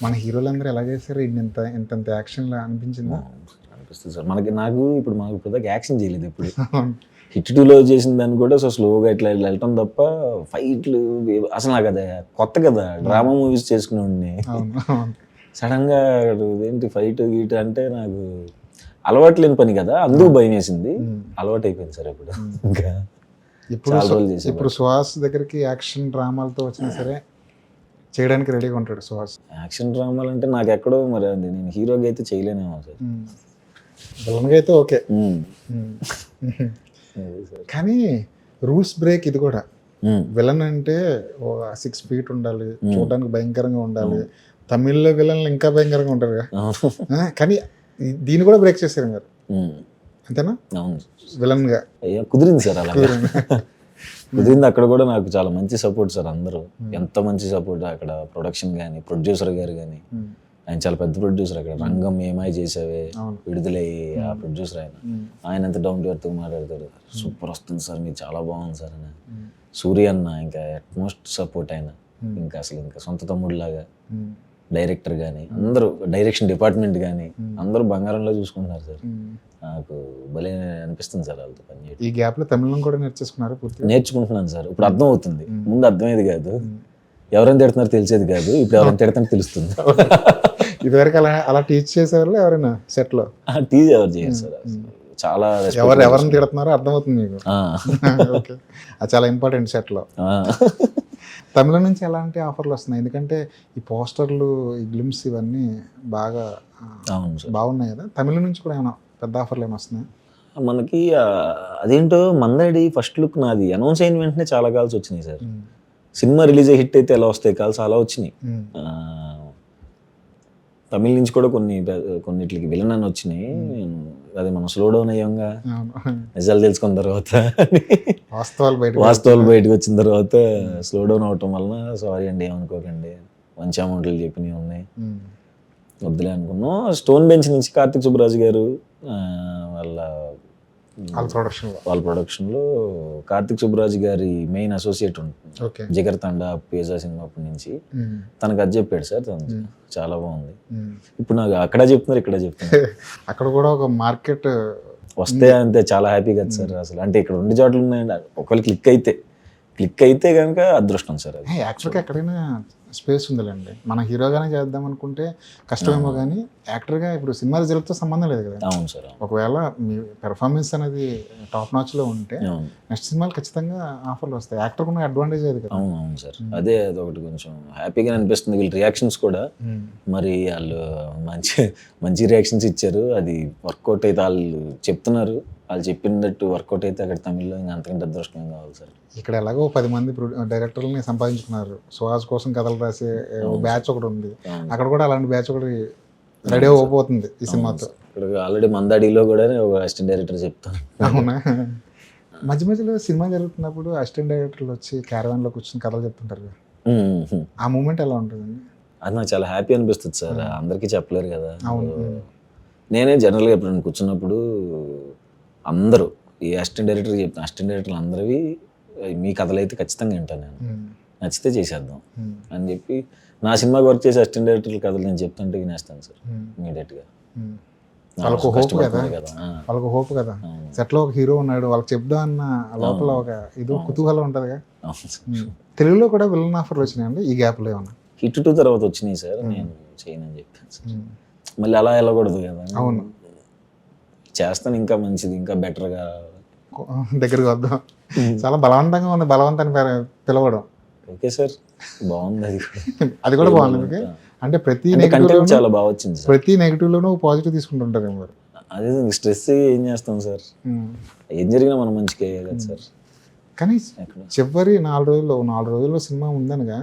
మన హీరోలందరూ ఎలా చేశారు? ఇంత యాక్షన్లా అనిపించిందా? అనిపిస్తుంది సార్. నాకు ఇప్పుడు దాకా యాక్షన్ చేయలేదు ఎప్పుడు. హిట్ 2లో చేసిన దాన్ని కూడా సో స్లోగా ఇట్లా వెళ్ళటం తప్ప ఫైట్లు అసలు నాకు అదే కొత్త కదా, డ్రామా మూవీస్ చేసుకునేవాడిని. సడన్గా ఏంటి ఫైట్ గీట్ అంటే నాకు అలవాటు లేని పని కదా, అందుకు భయం వేసింది. అలవాటు అయిపోయింది సార్ ఇప్పుడు. ఇంకా ఇప్పుడు సుహాస్ దగ్గరికి యాక్షన్ డ్రామాలతో వచ్చినా సరే చేయడానికి రెడీగా ఉంటాడు సుహాస్. యాక్షన్ డ్రామాలు అంటే నాకు ఎక్కడో మరి అది నేను హీరోగా అయితే చేయలేనేమో సార్. విలన్గా అయితే ఓకే. కానీ రూల్స్ బ్రేక్ ఇది కూడా. విలన్ అంటే 6 feet ఉండాలి, చూడడానికి భయంకరంగా ఉండాలి. తమిళ్లో విలన్లు ఇంకా భయంకరంగా ఉంటారు కదా, కానీ దీన్ని కూడా బ్రేక్ చేశారు మీరు, అంతేనా? అవును, విలన్ గా కుదిరింది సార్. అలా కుదిరింది. అక్కడ కూడా నాకు చాలా మంచి సపోర్ట్ సార్, అందరూ ఎంత మంచి సపోర్ట్. అక్కడ ప్రొడక్షన్ కానీ ప్రొడ్యూసర్ గారు కానీ, ఆయన చాలా పెద్ద ప్రొడ్యూసర్. అక్కడ రంగం ఏమై చేసావే విడుదలయ్యి ఆ ప్రొడ్యూసర్ ఆయన ఎంత డౌన్ టు ఎర్త్ మాట్లాడతాడు. సూపర్ వస్తుంది సార్, మీరు చాలా బాగుంది సార్ అని. సూర్య అన్న ఇంకా అట్మోస్ట్ సపోర్ట్ ఆయన, ఇంకా అసలు ఇంకా సొంత తమ్ముడిలాగా. డైరెక్టర్ కానీ అందరూ, డైరెక్షన్ డిపార్ట్మెంట్ కానీ అందరూ బంగారంలో చూసుకుంటున్నారు సార్. నాకు భలే అనిపిస్తుంది సార్ వాళ్ళతో పని చేయడం. ఈ గ్యాప్ లో తమిళం కూడా నేర్చేసుకున్నారు? నేర్చుకుంటున్నాను సార్, ఇప్పుడు అర్థం అవుతుంది. ముందు అర్థమయ్యేది కాదు, ఎవరైనా తిడుతున్నారో తెలిసేది కాదు, ఇప్పుడు ఎవరైనా తిడతానో తెలుస్తుంది. ఇదివరకు అలా టీచ్ చేసేవాళ్ళు ఎవరైనా సెట్ లో? టీచ్ ఎవరు చేయరు సార్, చాలా ఎవరిని తిడుతున్నారో అర్థమవుతుంది మీకు. ఓకే, అది చాలా ఇంపార్టెంట్ సెట్ లో. తమిళం నుంచి ఎలాంటి ఆఫర్లు వస్తున్నాయి? ఎందుకంటే ఈ పోస్టర్లు, ఈ గ్లిమ్స్ ఇవన్నీ బాగా బాగున్నాయి కదా, తమిళం నుంచి కూడా ఏమైనా పెద్ద ఆఫర్లు ఏమైనా వస్తున్నాయి? మనకి అదేంటో మందాడి ఫస్ట్ లుక్ నాది అనౌన్స్ అయిన వెంటనే చాలా కాల్స్ వచ్చినాయి సార్. సినిమా రిలీజ్ అయ్యి హిట్ అయితే ఎలా వస్తాయి కాల్స్, అలా వచ్చినాయి. తమిళ నుంచి కూడా కొన్నిటికి విలన్ అని వచ్చినాయి. అదే మనం స్లో డౌన్ అయ్యాంగా నిజాలు తెలుసుకున్న తర్వాత, వాస్తవాలు బయటకు వచ్చిన తర్వాత స్లో డౌన్ అవటం వలన సారీ అండి ఏమనుకోకండి, మంచి అమౌంట్లు చెప్పినవి ఉన్నాయి, వద్దులే అనుకున్నాం. స్టోన్ బెంచ్ నుంచి కార్తిక్ సుబ్బరాజు గారు వాళ్ళ ప్రొడక్షన్లో కార్తిక్ సుబ్బరాజు గారి మెయిన్ అసోసియేట్ ఉంటుంది, జిగర్ తండా పేజా సినిమా అప్పటి నుంచి. తనకు అది చెప్పాడు సార్, తను చాలా బాగుంది. ఇప్పుడు నాకు అక్కడ చెప్తున్నారు, ఇక్కడ చెప్తున్నారు. అక్కడ కూడా ఒక మార్కెట్ వస్తే అంతే చాలా హ్యాపీ కదా సార్. అసలు అంటే ఇక్కడ 2 చోట్ల ఉన్నాయండి, ఒకవేళ క్లిక్ అయితే కనుక అదృష్టం సార్. అది యాక్చువల్గా ఎక్కడైనా స్పేస్ ఉందిలేండి. మన హీరోగానే చేద్దాం అనుకుంటే కష్టమేమో, కానీ యాక్టర్గా ఇప్పుడు సినిమా రిజల్ట్తో సంబంధం లేదు కదా. అవును సార్. ఒకవేళ మీ పెర్ఫార్మెన్స్ అనేది టాప్ నాచ్లో ఉంటే నెక్స్ట్ సినిమాలు ఖచ్చితంగా ఆఫర్లు వస్తాయి. యాక్టర్ ఉన్న అడ్వాంటేజ్ అది కదా. అవును సార్, అదే అదొకటి కొంచెం హ్యాపీగా అనిపిస్తుంది. వీళ్ళు రియాక్షన్స్ కూడా మరి వాళ్ళు మంచి రియాక్షన్స్ ఇచ్చారు. అది వర్కౌట్ అయితే వాళ్ళు చెప్తున్నారు, వాళ్ళు చెప్పినట్టు వర్కౌట్ అయితే అక్కడ తమిళ్లో ఇంకా అంతకంటే అదృష్టం కావాలి సార్. ఇక్కడ ఎలాగో 10 మంది డైరెక్టర్లని సంపాదించుకున్నారు. సుహాస్ కోసం కథలు రాసే బ్యాచ్ ఒకటి ఉంది, అక్కడ కూడా అలాంటి బ్యాచ్ ఒకటి రెడీ అవ్వబోతుంది ఈ సినిమాతో. ఇక్కడ ఆల్రెడీ మందాడిలో కూడా ఒక అసిస్టెంట్ డైరెక్టర్ చెప్తాను. అవునా? మధ్య మధ్యలో సినిమా జరుగుతున్నప్పుడు అసిస్టెంట్ డైరెక్టర్లు వచ్చి క్యారవాన్లో కూర్చొని కథలు చెప్తుంటారు కదా, ఆ మూమెంట్ ఎలా ఉంటుందండి? అది నాకు చాలా హ్యాపీ అనిపిస్తుంది సార్. అందరికీ చెప్పలేరు కదా. నేనే జనరల్గా ఎప్పుడైనా కూర్చున్నప్పుడు అందరూ ఈ అసిస్టెంట్ డైరెక్టర్ చెప్తాను, అసిస్టెంట్ డైరెక్టర్లు అందరివి మీ కథలు అయితే ఖచ్చితంగా వింటాను నేను, నచ్చితే చేసేద్దాం అని చెప్పి నా సినిమాకి వర్క్ చేసే అసిస్టెంట్ డైరెక్టర్ల కథలు నేను చెప్తుంటే వినేస్తాను సార్ ఇమీడియట్గా. వాళ్ళకు హోప్ కదా, కష్టపడుతుంది కదా. వాళ్ళకు హోప్ కదా. సెట్లో ఒక హీరో ఉన్నాడు, వాళ్ళకి చెప్దాం అన్న లోపల ఒక ఇది కుతూహలం ఉంటుందిగా. తెలుగులో కూడా విలన్ ఆఫర్లు వచ్చినాయండి ఈ గ్యాప్లో ఏమన్నా? హిట్ 2 తర్వాత వచ్చినాయి సార్, నేను చేయనని చెప్పాను సార్. మళ్ళీ అలా వెళ్ళకూడదు కదా. అవును, చేస్తాను ఇంకా మంచిది, ఇంకా బెటర్గా. దగ్గరికి వద్దాం. చాలా బలవంతంగా ఉంది, బలవంతాన్ని పిలవడం. ఓకే సార్, బాగుంది అది కూడా. అది కూడా బాగుంది మీకు. అంటే ప్రతి కంటెంట్ చాలా బాగా వచ్చింది సార్. ప్రతి నెగిటివ్లోనూ పాజిటివ్ తీసుకుంటుంటారు మీరు. అదే స్ట్రెస్ ఏం చేస్తాం సార్, ఏం జరిగినా మనం మంచిగా కదా సార్. కానీ ఎక్కడ చివరి 4 రోజుల్లో సినిమా ఉందనగా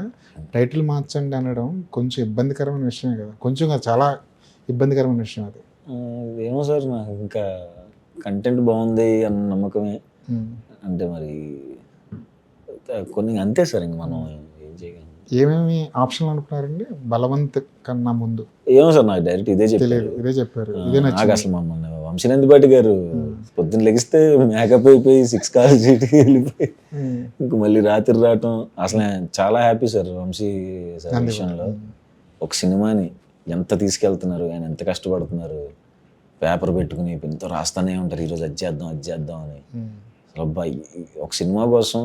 టైటిల్ మార్చండి అనడం కొంచెం ఇబ్బందికరమైన విషయమే కదా. కొంచెం కాదు, చాలా ఇబ్బందికరమైన విషయం అది. ఏమో సార్, నాకు ఇంకా కంటెంట్ బాగుంది అన్న నమ్మకమే. అంటే మరి కొన్ని అంతే సార్, ఇంక మనం ఏం చేయగలం. ఏమేమి ఆప్షన్లు అనుకున్నారండి బలవంత్ కన్నా ముందు? ఏమో సార్, నాకు డైరెక్ట్ ఇదే తెలియదు, ఇదే చెప్పారు. ఇదే నాకు నచ్చింది. అసలు మమ్మల్ని వంశీనందిపాటి గారు పొద్దున్న లెగిస్తే మేకప్ అయిపోయి 6 కాల్ సీట్కి వెళ్ళిపోయి ఇంక మళ్ళీ రాత్రి రావటం. అసలు నేను చాలా హ్యాపీ సార్ వంశీ సార్ విషయంలో. ఒక సినిమాని ఎంత తీసుకెళ్తున్నారు, ఆయన ఎంత కష్టపడుతున్నారు. పేపర్ పెట్టుకుని పెన్తో రాస్తానే ఉంటారు, ఈరోజు అది చేద్దాం అది చేద్దాం అని. అసలు అబ్బాయి ఒక సినిమా కోసం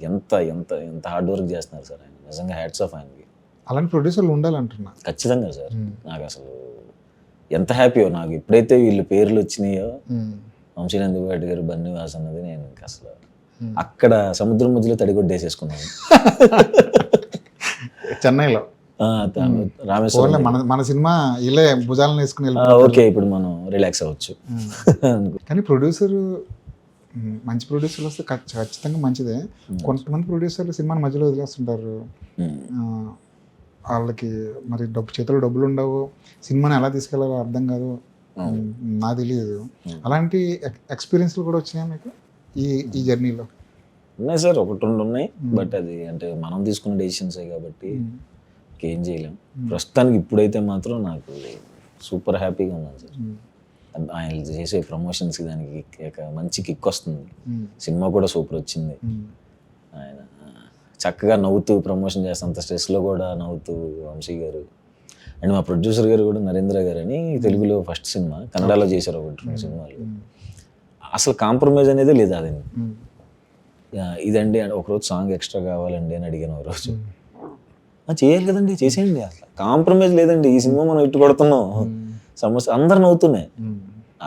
ఎంత ఎంత ఎంత హార్డ్ వర్క్ చేస్తున్నారు సార్ ఆయన. నిజంగా హ్యాట్స్ ఆఫ్ ఆయనకి. అలాంటి ప్రొడ్యూసర్లు ఉండాలంటున్నా. ఖచ్చితంగా సార్. నాకు అసలు ఎంత హ్యాపీయో నాకు ఎప్పుడైతే వీళ్ళు పేర్లు వచ్చినాయో, వంశీనందిపాటి గారు, బన్నీవాస్ అన్నది, నేను ఇంకా అసలు అక్కడ సముద్రం మధ్యలో తడిగొడ్డేసేసుకున్నాను చెన్నైలో. రామేశ్వరం మన సినిమా ఇలా భుజాలను వేసుకుని ఓకే, ఇప్పుడు మనం రిలాక్స్ అవ్వచ్చు. కానీ ప్రొడ్యూసర్ మంచి ప్రొడ్యూసర్లు వస్తే ఖచ్చితంగా మంచిదే. కొంతమంది ప్రొడ్యూసర్లు సినిమాని మధ్యలో వదిలేస్తుంటారు. వాళ్ళకి మరి చేతిలో డబ్బులు ఉండవు, సినిమాని ఎలా తీసుకెళ్ళాలో అర్థం కాదు, నాకు తెలియదు. అలాంటి ఎక్స్పీరియన్స్లు కూడా వచ్చినాయి మీకు ఈ జర్నీలో? ఉన్నాయి సార్, 1-2 ఉన్నాయి. బట్ అది అంటే మనం తీసుకున్న డెసిషన్సే కాబట్టి ఏం చేయలేం. ప్రస్తుతానికి ఇప్పుడైతే మాత్రం నాకు సూపర్ హ్యాపీగా ఉన్నాను సార్. ఆయన చేసే ప్రమోషన్స్కి దానికి మంచి కిక్ వస్తుంది. సినిమా కూడా సూపర్ వచ్చింది. ఆయన చక్కగా నవ్వుతూ ప్రమోషన్ చేస్తే, అంత స్ట్రెస్లో కూడా నవ్వుతూ వంశీ గారు. అండ్ మా ప్రొడ్యూసర్ గారు కూడా నరేంద్ర గారు అని, తెలుగులో ఫస్ట్ సినిమా, కన్నడలో చేశారు 1-2 సినిమాలు. అసలు కాంప్రమైజ్ అనేది లేదు. అది ఇదండి ఒకరోజు సాంగ్ ఎక్స్ట్రా కావాలండి అని అడిగాను ఒకరోజు. చేయాలి కదండి, చేసేయండి, అసలు కాంప్రమైజ్ లేదండి, ఈ సినిమా మనం ఇట్టు కొడుతున్నాం, సమస్య అందరు నవ్వుతున్నాయి.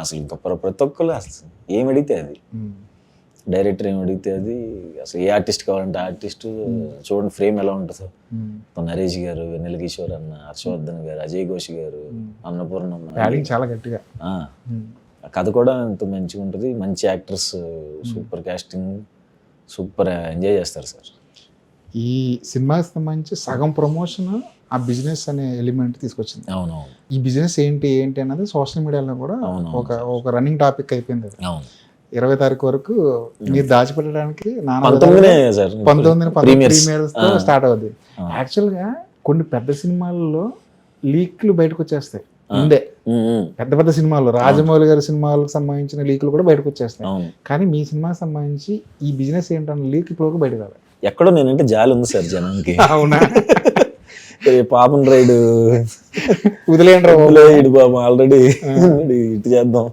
అసలు ఇంకా ప్రతి ఒక్కరు అసలు ఏం అడిగితే అది, డైరెక్టర్ ఏం అడిగితే అది, అసలు ఏ ఆర్టిస్ట్ కావాలంటే ఆర్టిస్ట్, చూడండి ఫ్రేమ్ ఎలా ఉంటుందో. నరేష్ గారు, వెన్నెల కిషోర్ అన్న, హర్షవర్ధన్ గారు, అజయ్ ఘోష్ గారు, అన్నపూర్ణమ్మ, చాలా గట్టిగా. కథ కూడా ఎంత మంచిగా ఉంటుంది, మంచి actors, super casting, super enjoy చేస్తారు సార్. ఈ సినిమాకి సంబంధించి సగం ప్రమోషన్ ఆ బిజినెస్ అనే ఎలిమెంట్ తీసుకొచ్చింది. అవునవును. ఈ బిజినెస్ ఏంటి అన్నది సోషల్ మీడియాలో కూడా ఒక రన్నింగ్ టాపిక్ అయిపోయింది. 20 తారీఖు వరకు మీరు దాచిపెట్టడానికి 19 ప్రీమియర్స్తో స్టార్ట్ అవుద్ది. యాక్చువల్గా కొన్ని పెద్ద సినిమాల్లో లీక్లు బయటకు వచ్చేస్తాయి ముందే. పెద్ద పెద్ద సినిమాలు, రాజమౌళి గారి సినిమాలకు సంబంధించిన లీకులు కూడా బయటకు వచ్చేస్తాయి. కానీ మీ సినిమాకి సంబంధించి ఈ బిజినెస్ ఏంటన్న లీక్ ఇప్పుడు బయట కాదు. ఎక్కడో నేనంటే జాలి ఉంది సార్ జనానికి. అవునా? పాపం రైడు వదిలేయండి బాబు, ఆల్రెడీ ఇటు చేద్దాం,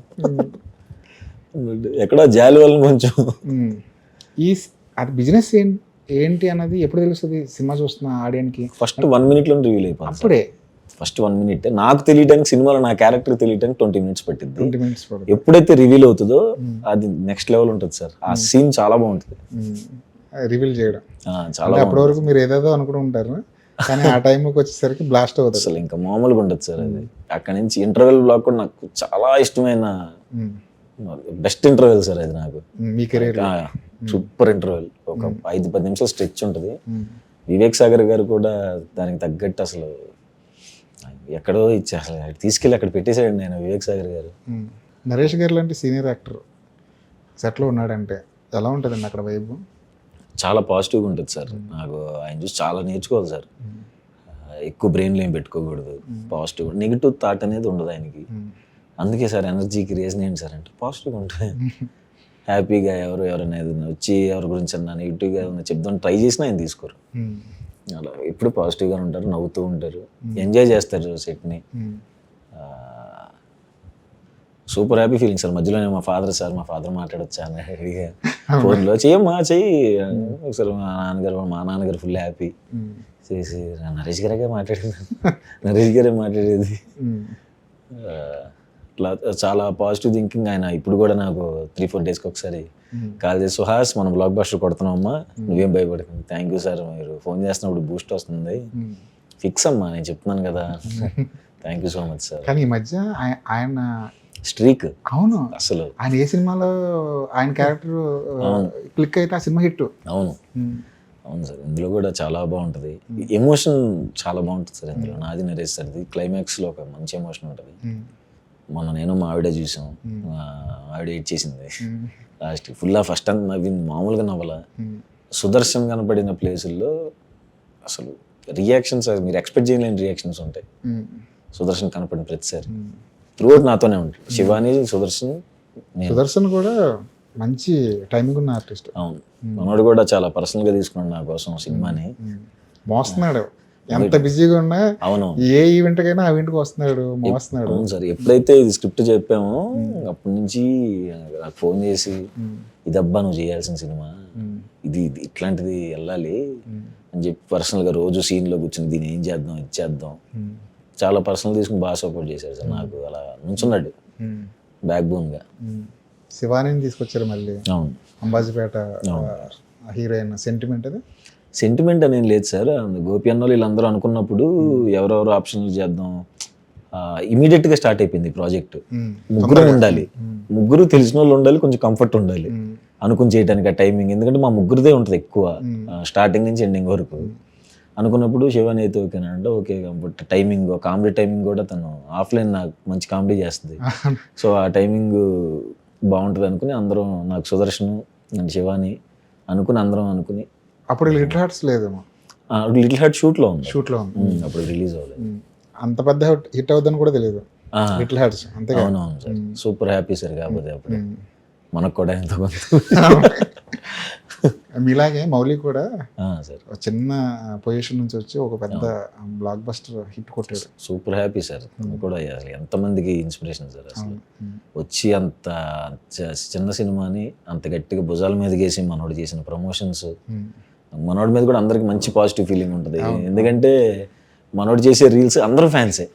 ఎక్కడో జాలి వల్ల కొంచెం. అది బిజినెస్ ఏంటి అన్నది ఎప్పుడు తెలుస్తుంది సినిమా చూస్తున్న ఆడియన్స్కి? ఫస్ట్ 1 minute రివీల్ అయిపోయింది. అప్పుడే ఫస్ట్ 1 minute నాకు తెలియడానికి, సినిమాలో నా క్యారెక్టర్ తెలియడానికి 20 minutes పట్టింది. 20 minutes ఎప్పుడైతే రివీల్ అవుతుందో అది నెక్స్ట్ లెవెల్ ఉంటుంది సార్. ఆ సీన్ చాలా బాగుంటుంది రివీల్ చేయడం. చాలా అప్పటి వరకు మీరు ఏదేదో అనుకుంటూ ఉంటారు, కానీ ఆ టైంకి వచ్చేసరికి బ్లాస్ట్ అవుతుంది. అసలు ఇంకా మామూలుగా ఉంటుంది సార్ అది. అక్కడ నుంచి ఇంటర్వెల్ బ్లాక్ కూడా నాకు చాలా ఇష్టమైన బెస్ట్ ఇంటర్వెల్ సార్ అది నాకు. మీ కెరీర్ సూపర్ ఇంటర్వెల్. ఒక 5-10 నిమిషాలు స్ట్రెచ్ ఉంటుంది. వివేక్ సాగర్ గారు కూడా దానికి తగ్గట్టు అసలు ఎక్కడో ఇచ్చి అసలు తీసుకెళ్ళి అక్కడ పెట్టేశాడు నేను. వివేక్ సాగర్ గారు, నరేష్ గారు లాంటి సీనియర్ యాక్టర్ సెట్లో ఉన్నాడంటే ఎలా ఉంటుందండి అక్కడ వైబ్? చాలా పాజిటివ్గా ఉంటుంది సార్. నాకు ఆయన చూసి చాలా నేర్చుకోవాలి సార్. ఎక్కువ బ్రెయిన్లో ఏం పెట్టుకోకూడదు, పాజిటివ్, నెగిటివ్ థాట్ అనేది ఉండదు ఆయనకి. అందుకే సార్ ఎనర్జీకి రీజన్ ఏంటి సార్ అంటే పాజిటివ్గా ఉంటుంది. హ్యాపీగా ఎవరైనా ఏదైనా వచ్చి ఎవరి గురించి అన్నా నెగిటివ్గా ఏదైనా చెప్దాం ట్రై చేసినా ఆయన తీసుకోరు. అలా ఎప్పుడు పాజిటివ్గా ఉంటారు, నవ్వుతూ ఉంటారు, ఎంజాయ్ చేస్తారు సెట్ని. Super happy feeling sir. మధ్యలోనే మా ఫాదర్ మాట్లాడొచ్చా అని అడిగా ఫోన్లో, చెయ్యమ్మా చెయ్యి. ఒకసారి మా నాన్నగారు ఫుల్ హ్యాపీ చేసి, నరేష్ గారే మాట్లాడేది. అట్లా చాలా పాజిటివ్ థింకింగ్ ఆయన. ఇప్పుడు కూడా నాకు 3-4 డేస్కి ఒకసారి కాల్ చేసి, సుహాస్ మనం బ్లాక్ బస్టర్ కొడుతున్నామమ్మా, నువ్వేం భయపడకండి. థ్యాంక్ యూ సార్, మీరు ఫోన్ చేస్తున్నప్పుడు బూస్ట్ వస్తుంది, ఫిక్స్ అమ్మా నేను చెప్తున్నాను కదా. Thank you so much sir. కానీ ఈ మధ్య ఆయన స్ట్రీక్ అవును అసలు ఆయన ఏ సినిమాలో ఆయన క్యారెక్టర్ క్లిక్ అయితే ఆ సినిమా హిట్. అవును సార్. ఇందులో కూడా చాలా బాగుంటుంది, ఎమోషన్ చాలా బాగుంటుంది సార్ ఇందులో. నాది నరేష్ సార్ది క్లైమాక్స్లో ఒక మంచి ఎమోషన్ ఉంటుంది. మొన్న నేను మా ఆవిడ చూసాం, మా ఆవిడ ఎయిట్ చేసింది లాస్ట్ ఫుల్. ఫస్ట్ అంత నవ్వింది, మామూలుగా నవ్వాల. సుదర్శన్ కనపడిన ప్లేసుల్లో అసలు రియాక్షన్స్ మీరు ఎక్స్పెక్ట్ చేయలేని రియాక్షన్స్ ఉంటాయి సుదర్శన్ కనపడిన ప్రతిసారి. త్రూఅవుట్ నాతోనే ఉంటాడు శివాని, సుదర్శన్ కూడా మంచి టైమింగ్ ఉన్న ఆర్టిస్ట్. అవును, మనోడు కూడా చాలా పర్సనల్గా తీసుకున్నాడు నా కోసం సినిమాని. మోస్తున్నాడు, ఎంత బిజీగా ఉన్నా. అవును, ఏ ఈవెంట్ కైనా ఆ ఈవెంట్కి వస్తున్నాడు, మోస్తున్నాడు. అవును సార్. ఎప్పుడైతే ఇది స్క్రిప్ట్ చెప్పామో అప్పటి నుంచి నాకు ఫోన్ చేసి, ఇదబ్బా నువ్వు చేయాల్సిన సినిమా, ఇది ఇట్లాంటిది వెళ్ళాలి అని చెప్పి పర్సనల్గా రోజు సీన్లో కూర్చొని దీన్ని ఏం చేద్దాం, ఇచ్చేద్దాం, చాలా పర్సనల్ తీసుకుని బాగా సపోర్ట్ చేశారు సార్. నాకు అలా నుంచున్నాడు బ్యాక్ బోన్గా. శివాని తీసుకొచ్చారు మళ్ళీ. అవును, అంబాజీపేట హీరోయిన్. సెంటిమెంట్ అది సెంటిమెంట్ అనేది లేదు సార్. గోపి అన్న వీళ్ళందరూ అనుకున్నప్పుడు ఎవరెవరు ఆప్షన్లు చేద్దాం, ఇమీడియట్గా స్టార్ట్ అయిపోయింది ప్రాజెక్ట్. ముగ్గురు ఉండాలి, ముగ్గురు తెలిసిన వాళ్ళు ఉండాలి, కొంచెం కంఫర్ట్ ఉండాలి అనుకుని చేయడానికి ఆ టైమింగ్. ఎందుకంటే మా ముగ్గురిదే ఉంటుంది ఎక్కువ స్టార్టింగ్ నుంచి ఎండింగ్ వరకు. అనుకున్నప్పుడు శివాని అయితే ఓకేనా అంటే okay. But timing, comedy timing కూడా తను ఆఫ్లైన్ నాకు మంచి కామెడీ చేస్తుంది. సో ఆ టైమింగ్ బాగుంటుంది అనుకుని అందరం, నాకు సుదర్శన్ అండ్ శివాని అనుకుని అందరం అనుకుని. అప్పుడు లిటిల్ హార్ట్స్ లేదేమో. లిటిల్ హార్ట్ షూట్లో ఉంది, అప్పుడు రిలీజ్ అవ్వలేదు. అంత పెద్ద హిట్ అవుతుందని కూడా తెలియదు లిటిల్ హార్ట్స్. అంతే. అవునవును సార్, సూపర్ హ్యాపీ సార్. కాకపోతే అప్పుడు మనకు కూడా ఎంతో కొంత. మీలాగే మౌలి కూడా సార్ చిన్న పొజిషన్ నుంచి వచ్చి ఒక పెద్ద బ్లాక్ బస్టర్ హిట్ కొట్టాడు. Super happy sir. కూడా అసలు ఎంతమందికి ఇన్స్పిరేషన్ సార్. అసలు వచ్చి అంత చిన్న సినిమాని అంత గట్టిగా భుజాల మీద వేసి మనోడు చేసిన ప్రమోషన్స్, మనోడి మీద కూడా అందరికి మంచి పాజిటివ్ ఫీలింగ్ ఉంటుంది. ఎందుకంటే మనోడు చేసే రీల్స్ అందరూ ఫ్యాన్సే.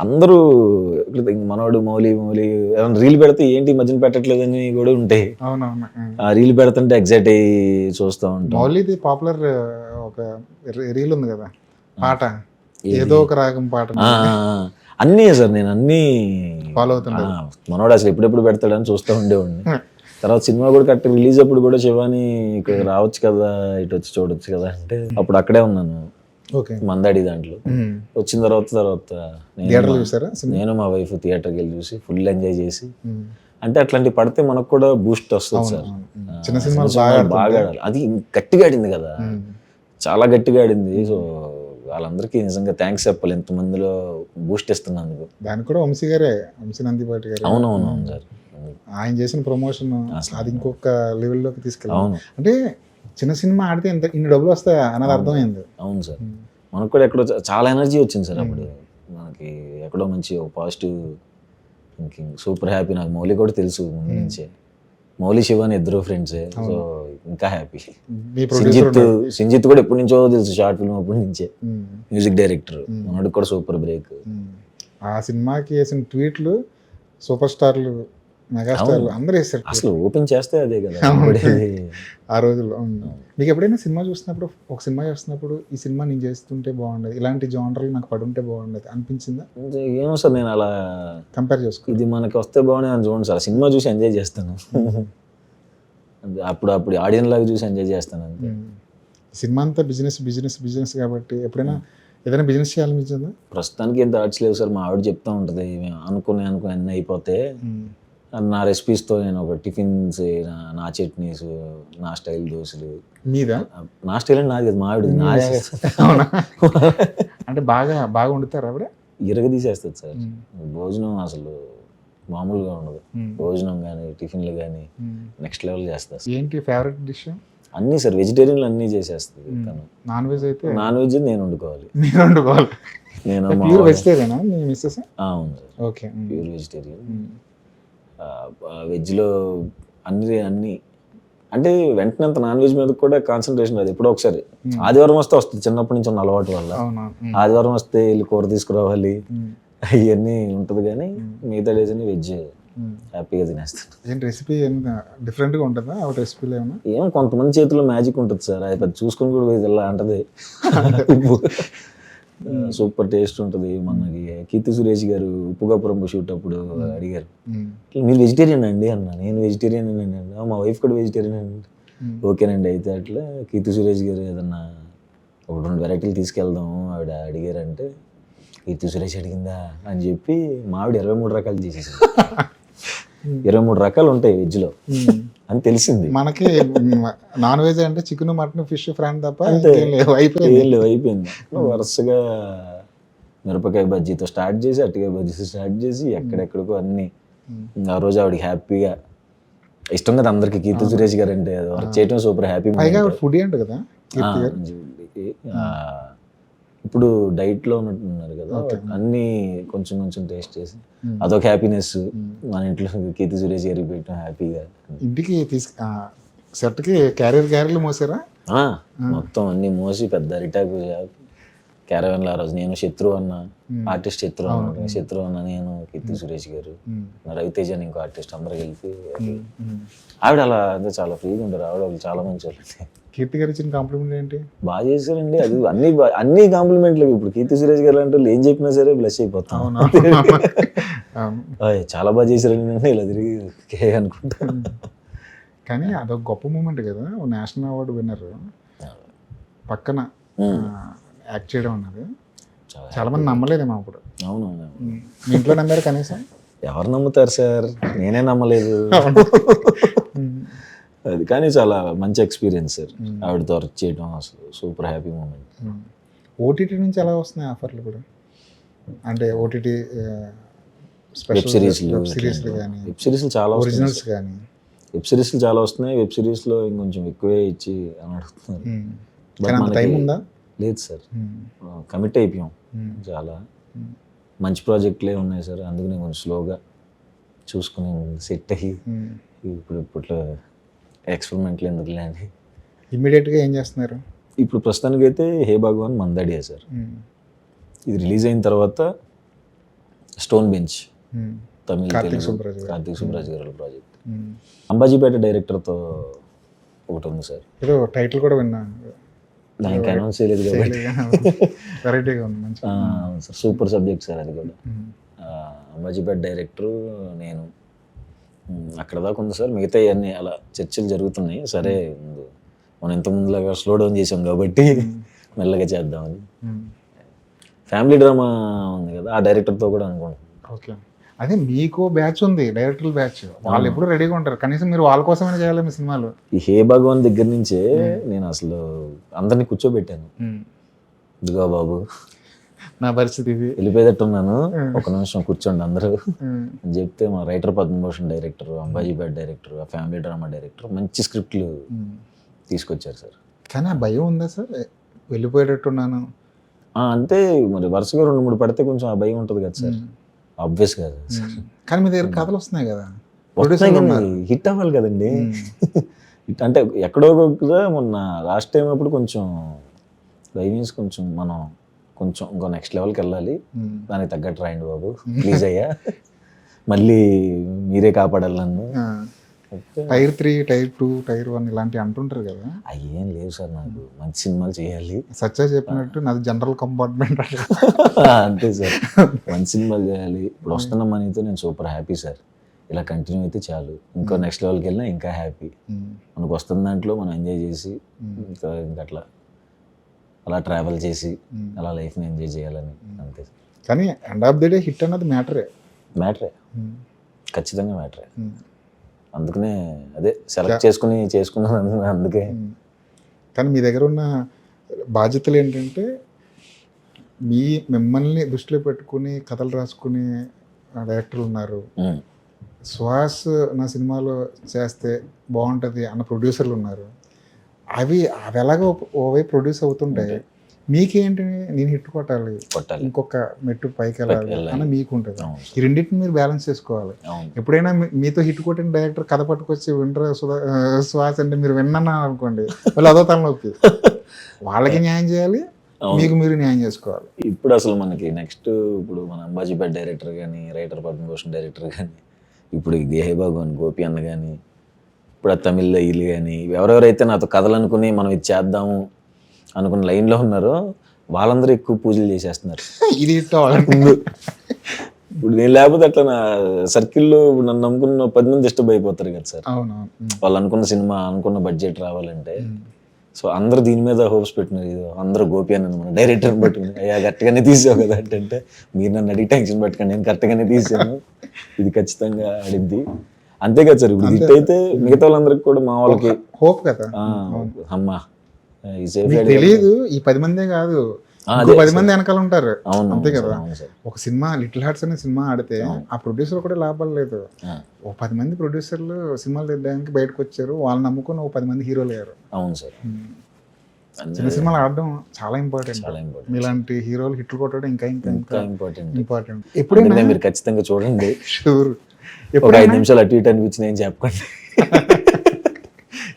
అందరూ మనోడు మౌలి ఏమైనా రీల్ పెడితే ఏంటి మధ్యన పెట్టట్లేదని కూడా ఉంటాయి. ఆ రీల్ పెడుతుంటే ఎగ్జైట్ అయ్యి చూస్తూ ఉంటాం. మౌలిది పాపులర్ ఒక రీల్ ఉంది కదా, పాట ఏదో ఒక రాగం పాట. అన్నీ సార్ నేను అన్నీ ఫాలో అవుతున్నా. మనోడు అసలు ఎప్పుడెప్పుడు పెడతాడని చూస్తూ ఉండేవాడిని. తర్వాత సినిమా కూడా కరెక్ట్ రిలీజ్ అప్పుడు కూడా శివాని ఇక్కడ రావచ్చు కదా, ఇటు వచ్చి చూడొచ్చు కదా అంటే అప్పుడు అక్కడే ఉన్నాను మందాడి దాంట్లో. వచ్చిన తర్వాత నేను మా వైఫ్ థియేటర్కి వెళ్ళి చూసి ఫుల్ ఎంజాయ్ చేసి, అంటే అట్లాంటివి పడితే మనకు కూడా బూస్ట్ వస్తుంది సార్. చిన్న సినిమా బాగా ఆడాలి, అది గట్టిగా ఆడింది కదా, చాలా గట్టిగా ఆడింది. సో వాళ్ళందరికీ నిజంగా థ్యాంక్స్ చెప్పాలి ఎంతమందిలో బూస్ట్ ఇస్తున్నందుకు. దానికి కూడా వంశీ గారే, వంశీ నందిపాటి గారు. అవును సార్, ఆయన చేసిన ప్రమోషన్ అది ఇంకొక లెవెల్లోకి తీసుకెళ్ళాలి. అంటే చిన్న సినిమా ఆడితే ఇంత ఇన్ని డబ్బులు వస్తాయి అన్నది అర్థమైంది. అవును సార్, మనకు కూడా ఎక్కడో చాలా ఎనర్జీ వచ్చింది సార్ అప్పుడు. మనకి ఎక్కడో మంచి ఒక పాజిటివ్ థింకింగ్. Super happy. నాకు మౌలి కూడా తెలుసు ముందు నుంచే, మౌలి శివాని ఇద్దరు ఫ్రెండ్సే. సో ఇంకా హ్యాపీ. సింజిత్ కూడా ఎప్పటి నుంచో తెలుసు, షార్ట్ ఫిల్మ్ అప్పటి నుంచే, మ్యూజిక్ డైరెక్టర్. మనోడికి కూడా సూపర్ బ్రేక్. ఆ సినిమాకి వేసిన ట్వీట్లు సూపర్ స్టార్లు, మెగాస్టార్లు అందరూ వేస్తారు. అసలు ఓపెన్ చేస్తే అదే కదా ఆ రోజుల్లో. మీకు ఎప్పుడైనా సినిమా చూసినప్పుడు, ఒక సినిమా చేస్తున్నప్పుడు ఈ సినిమా నేను చేస్తుంటే బాగుండేది, ఇలాంటి జానర్లు నాకు పడుంటే బాగుండేది అనిపించిందా? ఏమో సార్, నేను అలా కంపేర్ చేసుకో, ఇది మనకి వస్తే బాగుండేది అని చూడండి సార్. సినిమా చూసి ఎంజాయ్ చేస్తాను, అప్పుడు ఆడియన్స్ లాగా చూసి ఎంజాయ్ చేస్తాను అంతే. సినిమా అంతా బిజినెస్ కాబట్టి ఎప్పుడైనా ఏదైనా బిజినెస్ చేయాలనిపించిందా? ప్రస్తుతానికి ఏం థాట్స్ లేవు సార్. మా ఆవిడ చెప్తా ఉంటుంది, అనుకుని అన్నీ అయిపోతే నా రెసిపీస్తో నేను ఒక టిఫిన్స్, నా చట్నీస్, నా స్టైల్ దోశలు. మీద నా స్టైల్ అంటే నాది కదా, మా ఆవిడ నాదే. అంటే బాగా వండుతారు ఆవిడ? ఇరగదీసేస్తుంది సార్. భోజనం అసలు మామూలుగా ఉండదు. భోజనం కానీ టిఫిన్లు కానీ నెక్స్ట్ లెవెల్ చేస్తారు. ఏంటి ఫేవరెట్ డిష్? అన్నీ సార్, వెజిటేరియన్లు అన్నీ చేసేస్తుంది తను. నాన్ వెజ్ అయితే నాన్ వెజ్ నేను వండుకోవాలి. నేను ప్యూర్ వెజిటేరియనా మీ మిస్సెస్? అవును సార్, ఓకే, ప్యూర్ వెజిటేరియన్. వెజ్లో అన్ని అంటే వెంటనే అంత నాన్ వెజ్ మీద కూడా కాన్సన్ట్రేషన్ అది ఎప్పుడో ఒకసారి ఆదివారం వస్తే వస్తుంది చిన్నప్పటి నుంచి ఉన్న అలవాటు వల్ల అవునా ఆదివారం వస్తే వెళ్ళి కూర తీసుకురావాలి అవన్నీ ఉంటుంది కానీ మిగతా డేస్ అన్ని వెజ్ హ్యాపీగా తినేస్తాను. ఏంటి రెసిపీ ఏమైనా డిఫరెంట్గా ఉంటుందా ఆవిడ రెసిపీలో ఏమైనా? ఏమో కొంతమంది చేతిలో మ్యాజిక్ ఉంటుంది సార్, అది పెద్ద చూసుకొని కూడా ఇలా అంటది. సూపర్ టేస్ట్ ఉంటుంది. మనకి కీర్తి సురేష్ గారు ఉప్పుగాపురం షూట్ అప్పుడు అడిగారు, మీరు వెజిటేరియన్ అండి అన్న. నేను వెజిటేరియన్ అండి. మా వైఫ్ కూడా వెజిటేరియన్ అండి. ఓకేనండి అయితే అట్లా కీర్తి సురేష్ గారు ఏదన్నా ఒక 2 వెరైటీలు తీసుకెళ్దాము ఆవిడ అడిగారంటే, కీర్తి సురేష్ అడిగిందా అని చెప్పి మా ఆవిడ 23 రకాలు చేసేసింది. 23 రకాలు ఉంటాయి వెజ్లో అని తెలిసింది మనకి. నాన్ వెజ్ అంటే చికెన్, మటన్, ఫిష్, ఫ్రాన్ తప్ప అంతే. ఏం లేవు, అయిపోయింది. అయిపోయింది. వరుసగా మిరపకాయ బజ్జీతో స్టార్ట్ చేసి అరటికాయ బజ్జీతో స్టార్ట్ చేసి ఎక్కడెక్కడికో అన్ని. ఆ రోజు ఆవిడకి హ్యాపీగా ఇష్టం కదా అందరికి కీర్తి సురేష్ గారు అంటే, అది వర్క్ చేయడం సూపర్ హ్యాపీ. పైగా ఆవిడ ఫుడ్ ఏంటి కదా కీర్తి గారు. ఇప్పుడు డైట్ లో ఉన్నట్టున్నారు కదా, అన్ని కొంచెం కొంచెం టేస్ట్ చేసి అదొక హ్యాపీనెస్. మన ఇంట్లో కీర్తి సురేష్ గారికి పెట్టాం హ్యాపీగా. ఇంటికి సెట్కి క్యారియర్లు మోసారా? మొత్తం అన్ని మోసి పెద్ద రిటాక్ క్యారవెన్లో ఆ రోజు నేను శత్రు అన్న ఆర్టిస్ట్, శత్రు అన్న నేను, కీర్తి సురేష్ గారు, రవితేజ అని ఇంకో ఆర్టిస్ట్, అందరూ కలిపి. ఆవిడ అలా అంటే చాలా ఫ్రీగా ఉంటారు. ఆవిడ చాలా మంచి వాళ్ళు. కీర్తి గారు ఇచ్చిన కాంప్లిమెంట్ ఏంటి? బాగా చేశారండి. అది అన్ని కాంప్లిమెంట్లు. ఇప్పుడు కీర్తి సురేష్ గారు అంటే ఏం చెప్పినా సరే బ్లెస్ అయిపోతాం. చాలా బాగా చేశారండి అంటే ఇలా తిరిగి అనుకుంటా. కానీ అదొక గొప్ప మూమెంట్ కదా, నేషనల్ అవార్డు విన్నర్ పక్కన యాక్ట్ చేయడం అన్నది చాలా మంది నమ్మలేదేమో అప్పుడు. అవునవును. మీ ఇంట్లో నమ్మారు కనీసం? ఎవరు నమ్ముతారు సార్, నేనే నమ్మలేదు. అది కానీ చాలా మంచి ఎక్స్పీరియన్స్ సార్ ఆవిడతో వర్క్ చేయడం. అసలు సూపర్ హ్యాపీ మూమెంట్. ఓటీటీ నుంచి ఎలా వస్తున్నాయి ఆఫర్లు కూడా? అంటే ఓటీటీ వెబ్ సిరీస్లు కానీ, వెబ్ సిరీస్లు చాలా ఒరిజినల్స్ కానీ. వెబ్ సిరీస్లు చాలా వస్తున్నాయి. వెబ్ సిరీస్లో ఇంకొంచెం ఎక్కువే ఇచ్చి అని అడుగుతున్నారు. టైం ఉందా? లేదు సార్, కమిట్ అయిపోయాం. చాలా మంచి ప్రాజెక్టులే ఉన్నాయి సార్, అందుకనే కొంచెం స్లోగా చూసుకుని సెట్ అయ్యి ఇప్పట్లో ఎక్స్పెరిమెంట్లు ఎందుకులే అని. ఇమ్మీడియట్గా ఏం చేస్తున్నారు ఇప్పుడు? ప్రస్తుతానికైతే హే భగవాన్ మందడియా సార్. ఇది రిలీజ్ అయిన తర్వాత స్టోన్ బెంచ్ తమిళ, కార్తీక్ సుబ్బరాజ్ గారి ప్రాజెక్ట్, అంబాజీపేట డైరెక్టర్తో ఒకటి ఉంది సార్. ఏదో టైటిల్ కూడా విన్నాను, దానికి అనౌన్స్ చేయలేదు కాబట్టి. వెరైటీగా ఉంది, మంచి సార్. సూపర్ సబ్జెక్ట్ సార్ అది కూడా. అంబాజీపేట డైరెక్టరు, నేను అక్కడ దాకా ఉంది సార్. మిగతా అన్నీ అలా చర్చలు జరుగుతున్నాయి. సరే మనం ఇంత ముందులాగా స్లో డౌన్ చేసాం కాబట్టి మెల్లగా చేద్దామని. ఫ్యామిలీ డ్రామా ఉంది కదా, ఆ డైరెక్టర్తో కూడా అనుకుంటున్నాను. ఓకే. అదే మీకు బ్యాచ్ ఉంది, డైరెక్టర్ బ్యాచ్, వాళ్ళు ఎప్పుడు రెడీగా ఉంటారు. కనీసం మీరు వాళ్ళ కోసమైనా చేయాలి మీ సినిమాలు. ఈ హే భగవాన్ దగ్గర నుంచే నేను అసలు అందరినీ కూర్చోబెట్టాను. ఇదిగో బాబు నా పరిస్థితి ఇది, వెళ్ళిపోయేటట్టున్నాను, ఒక నిమిషం కూర్చోండి అందరూ అని చెప్తే, మా writer Padma Bhushan director, Ambajipeta director, ఆ ఫ్యామిలీ డ్రామా డైరెక్టర్ మంచి స్క్రిప్ట్లు తీసుకొచ్చారు సార్. కానీ ఆ భయం ఉందా సార్, వెళ్ళిపోయేటట్టున్నాను అంటే? మరి వరుసగా 2-3 పడితే కొంచెం ఆ భయం ఉంటుంది కదా సార్, ఆబ్వియస్ కదా సార్. కానీ మీ దగ్గర కథలు వస్తున్నాయి కదా, హిట్ అవ్వాలి కదండి. అంటే ఎక్కడో కూడా మొన్న లాస్ట్ టైం అప్పుడు కొంచెం భయం, కొంచెం మనం కొంచెం ఇంకో నెక్స్ట్ లెవెల్కి వెళ్ళాలి, దానికి తగ్గట్టు రాయండి బాబు ప్లీజ్ అయ్యా, మళ్ళీ మీరే కాపాడాలి నన్ను. టైర్ 3, టైర్ 2, టైర్ 1 ఇలాంటివి అంటుంటారు కదా. అయ్యేం లేవు సార్, నాకు మంచి సినిమాలు చేయాలి. సత్య చెప్పినట్టు నాది జనరల్ కంపార్ట్మెంట్ అంతే సార్, మంచి సినిమాలు చేయాలి. ఇప్పుడు వస్తున్న మనీతో నేను సూపర్ హ్యాపీ సార్. ఇలా కంటిన్యూ అయితే చాలు, ఇంకో నెక్స్ట్ లెవెల్కి వెళ్ళినా ఇంకా హ్యాపీ. మనకు వస్తున్న దాంట్లో మనం ఎంజాయ్ చేసి ఇంకట్లా అలా ట్రావెల్ చేసి అలా లైఫ్ని ఎంజాయ్ చేయాలని అంతే. కానీ end of the day hit అన్నది మ్యాటరే ఖచ్చితంగా మ్యాటరే. అందుకనే అదే సెలెక్ట్ చేసుకున్నాను అందుకే. కానీ మీ దగ్గర ఉన్న బాధ్యతలు ఏంటంటే, మిమ్మల్ని దృష్టిలో పెట్టుకుని కథలు రాసుకుని డైరెక్టర్లు ఉన్నారు, శ్వాస్ నా సినిమాలో చేస్తే బాగుంటుంది అన్న ప్రొడ్యూసర్లు ఉన్నారు. అవి ఎలాగో ఓవైపు ప్రొడ్యూస్ అవుతుంటాయి, మీకేంటి, నేను హిట్ కొట్టాలి, కొట్టాలి. ఇంకొక మెట్టు పైకి వెళ్ళాలి అని మీకు ఉంటుంది. అవును ఈ రెండింటిని మీరు బ్యాలెన్స్ చేసుకోవాలి. అవును ఎప్పుడైనా మీతో హిట్ కొట్టిన డైరెక్టర్ కథ పట్టుకొచ్చి వింటర్ శ్వాస అంటే మీరు విన్నాను అనుకోండి, వాళ్ళు అదో తలనొప్పి. వాళ్ళకి న్యాయం చేయాలి, మీకు మీరు న్యాయం చేసుకోవాలి. ఇప్పుడు అసలు మనకి నెక్స్ట్ ఇప్పుడు మన అంబాజీపేట డైరెక్టర్ కానీ, రైటర్ పద్మభూషణ్ డైరెక్టర్ కానీ, ఇప్పుడు ఈ హే భగవాన్ గోపి అన్న కానీ, ఇప్పుడు ఆ తమిళ్లో వీళ్ళు కానీ, ఎవరెవరైతే నాతో కథలు అనుకుని మనం ఇది చేద్దాము అనుకున్న లైన్లో ఉన్నారో వాళ్ళందరూ ఎక్కువ పూజలు చేసేస్తున్నారు. ఇది హిట్ అవ్వాలి. ఇప్పుడు నేను లేకపోతే అట్లా నా సర్కిల్లో నన్ను నమ్ముకున్న 10 మంది డిస్టర్బ్ అయిపోతారు కదా సార్. అవునవును. వాళ్ళు అనుకున్న సినిమా అనుకున్న బడ్జెట్ రావాలంటే. సో అందరూ దీని మీద హోప్స్ పెట్టినారు. ఇది అందరూ గోపి అని మన డైరెక్టర్ని పట్టుకుని అయ్యా గట్టిగానే తీసావు కదా అంటే, మీరు నన్ను అడిగి టెన్షన్ పట్టుకొని నేను కరెక్ట్గానే తీసాను, ఇది ఖచ్చితంగా ఆడిద్ది అంతే కదా సార్. ఇప్పుడు హిట్ అయితే మిగతా వాళ్ళందరికి కూడా మా వాళ్ళకి హోప్ కదా. అమ్మా ఈ సేఫ్ మీకు తెలియదు, ఈ 10 మందే కాదు, ఇంకో 10 మంది వెనకాల ఉంటారు. అంతే కదా. ఒక సినిమా లిటిల్ హార్ట్స్ అనే సినిమా ఆడితే ఆ ప్రొడ్యూసర్ కూడా లాభాలు లేదు. ఒక 10 మంది ప్రొడ్యూసర్లు సినిమాలు తీయడానికి బయటకు వచ్చారు, వాళ్ళని నమ్ముకొని ఒక 10 మంది హీరోలు అయ్యారు. అవును సార్. చిన్న సినిమాలు ఆడడం చాలా ఇంపార్టెంట్. చాలా ఇంపార్టెంట్. మీలాంటి హీరోలు హిట్లు కొట్టడం ఇంకా ఇంకా ఇంకా ఇంపార్టెంట్. ఇంపార్టెంట్. ఎప్పుడైనా మీరు ఖచ్చితంగా చూడండి. షూర్. ఒక 5 నిమిషాలు అటు ఇటు అనిపించింది ఏం చెప్పండి.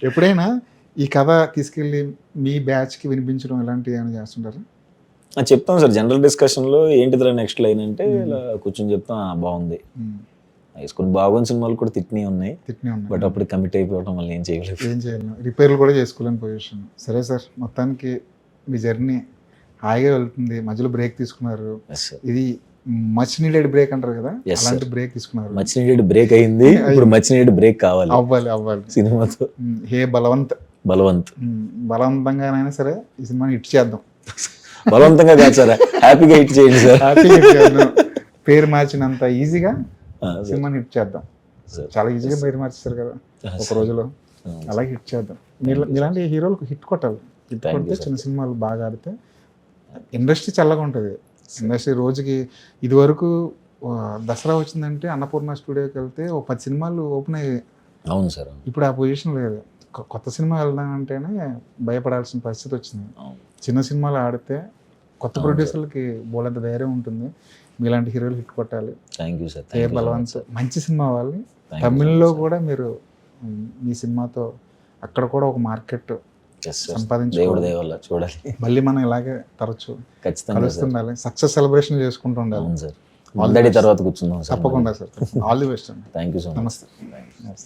ఎప్పుడైనా ఈ కథ తీసుకెళ్ళి మీ బ్యాచ్కి వినిపించడం ఇలాంటివి ఏమైనా చేస్తుంటారు? చెప్తాం సార్. జనరల్ డిస్కషన్లో ఏంటిదిరా నెక్స్ట్ లైన్ అంటే ఇలా కూర్చొని చెప్తాం, బాగుంది. కొన్ని బాగున్న సినిమాలు కూడా తిట్టినవి ఉన్నాయి, బట్ అప్పుడు కమిట్ అయిపోవడం వల్ల ఏం చేయలేదు. ఏం చేయాలి, రిపేర్లు కూడా చేసుకోలేని పొజిషన్. సరే సార్, మొత్తానికి మీ జర్నీ హాయిగా వెళ్తుంది. మధ్యలో బ్రేక్ తీసుకున్నారు. ఇది మచ్ నీడెడ్ బ్రేక్ అంటారు కదా, అలాంటి బ్రేక్ తీసుకున్నారు. మచ్ నీడెడ్ బ్రేక్ అయింది, ఇప్పుడు మచ్ నీడెడ్ బ్రేక్ కావాలి. అవ్వాలి సినిమాతో. హే బలవంత్ బలవంతంగానైనా సరే ఈ సినిమాని హిట్ చేద్దాం. బలవంతంగా కాదు సార్, హ్యాపీగా హిట్ చేయండి సార్. పేరు మార్చినంత ఈజీగా సినిమాని హిట్ చేద్దాం. చాలా ఈజీగా పేరు మార్చేస్తారు కదా ఒక రోజులో, అలాగే హిట్ చేద్దాం. మీలాంటి హీరోలకు హిట్ కొట్టాలి. హిట్ కొడితే చిన్న సినిమాలు బాగా ఆడితే ఇండస్ట్రీ చల్లగా ఉంటుంది. ఇండస్ట్రీ రోజుకి ఇదివరకు దసరా వచ్చిందంటే అన్నపూర్ణ స్టూడియోకి వెళ్తే ఓ 10 సినిమాలు ఓపెన్ అయ్యాయి. అవును సార్. ఇప్పుడు ఆ పొజిషన్ లేదు. కొత్త సినిమా వెళ్దామంటేనే భయపడాల్సిన పరిస్థితి వచ్చింది. చిన్న సినిమాలు ఆడితే కొత్త ప్రొడ్యూసర్లకి బోలంత ధైర్యం ఉంటుంది. మీలాంటి హీరోలు హిట్ కొట్టాలి. Thank you sir. ఏ బలవంత్ మంచి సినిమా అవ్వాలి. తమిళ్లో కూడా మీరు మీ సినిమాతో అక్కడ కూడా ఒక మార్కెట్ సంపాదించుకోవాలి. చూడాలి. మళ్ళీ మనం ఇలాగే తరచు కలుస్తుండాలి, సక్సెస్ సెలబ్రేషన్ చేసుకుంటూ ఉండాలి. సార్. ఆల్రెడీ తర్వాత కూర్చుందాం. తప్పకుండా సార్. ఆల్ ది బెస్ట్ అండి. Thank you so much. నమస్తే.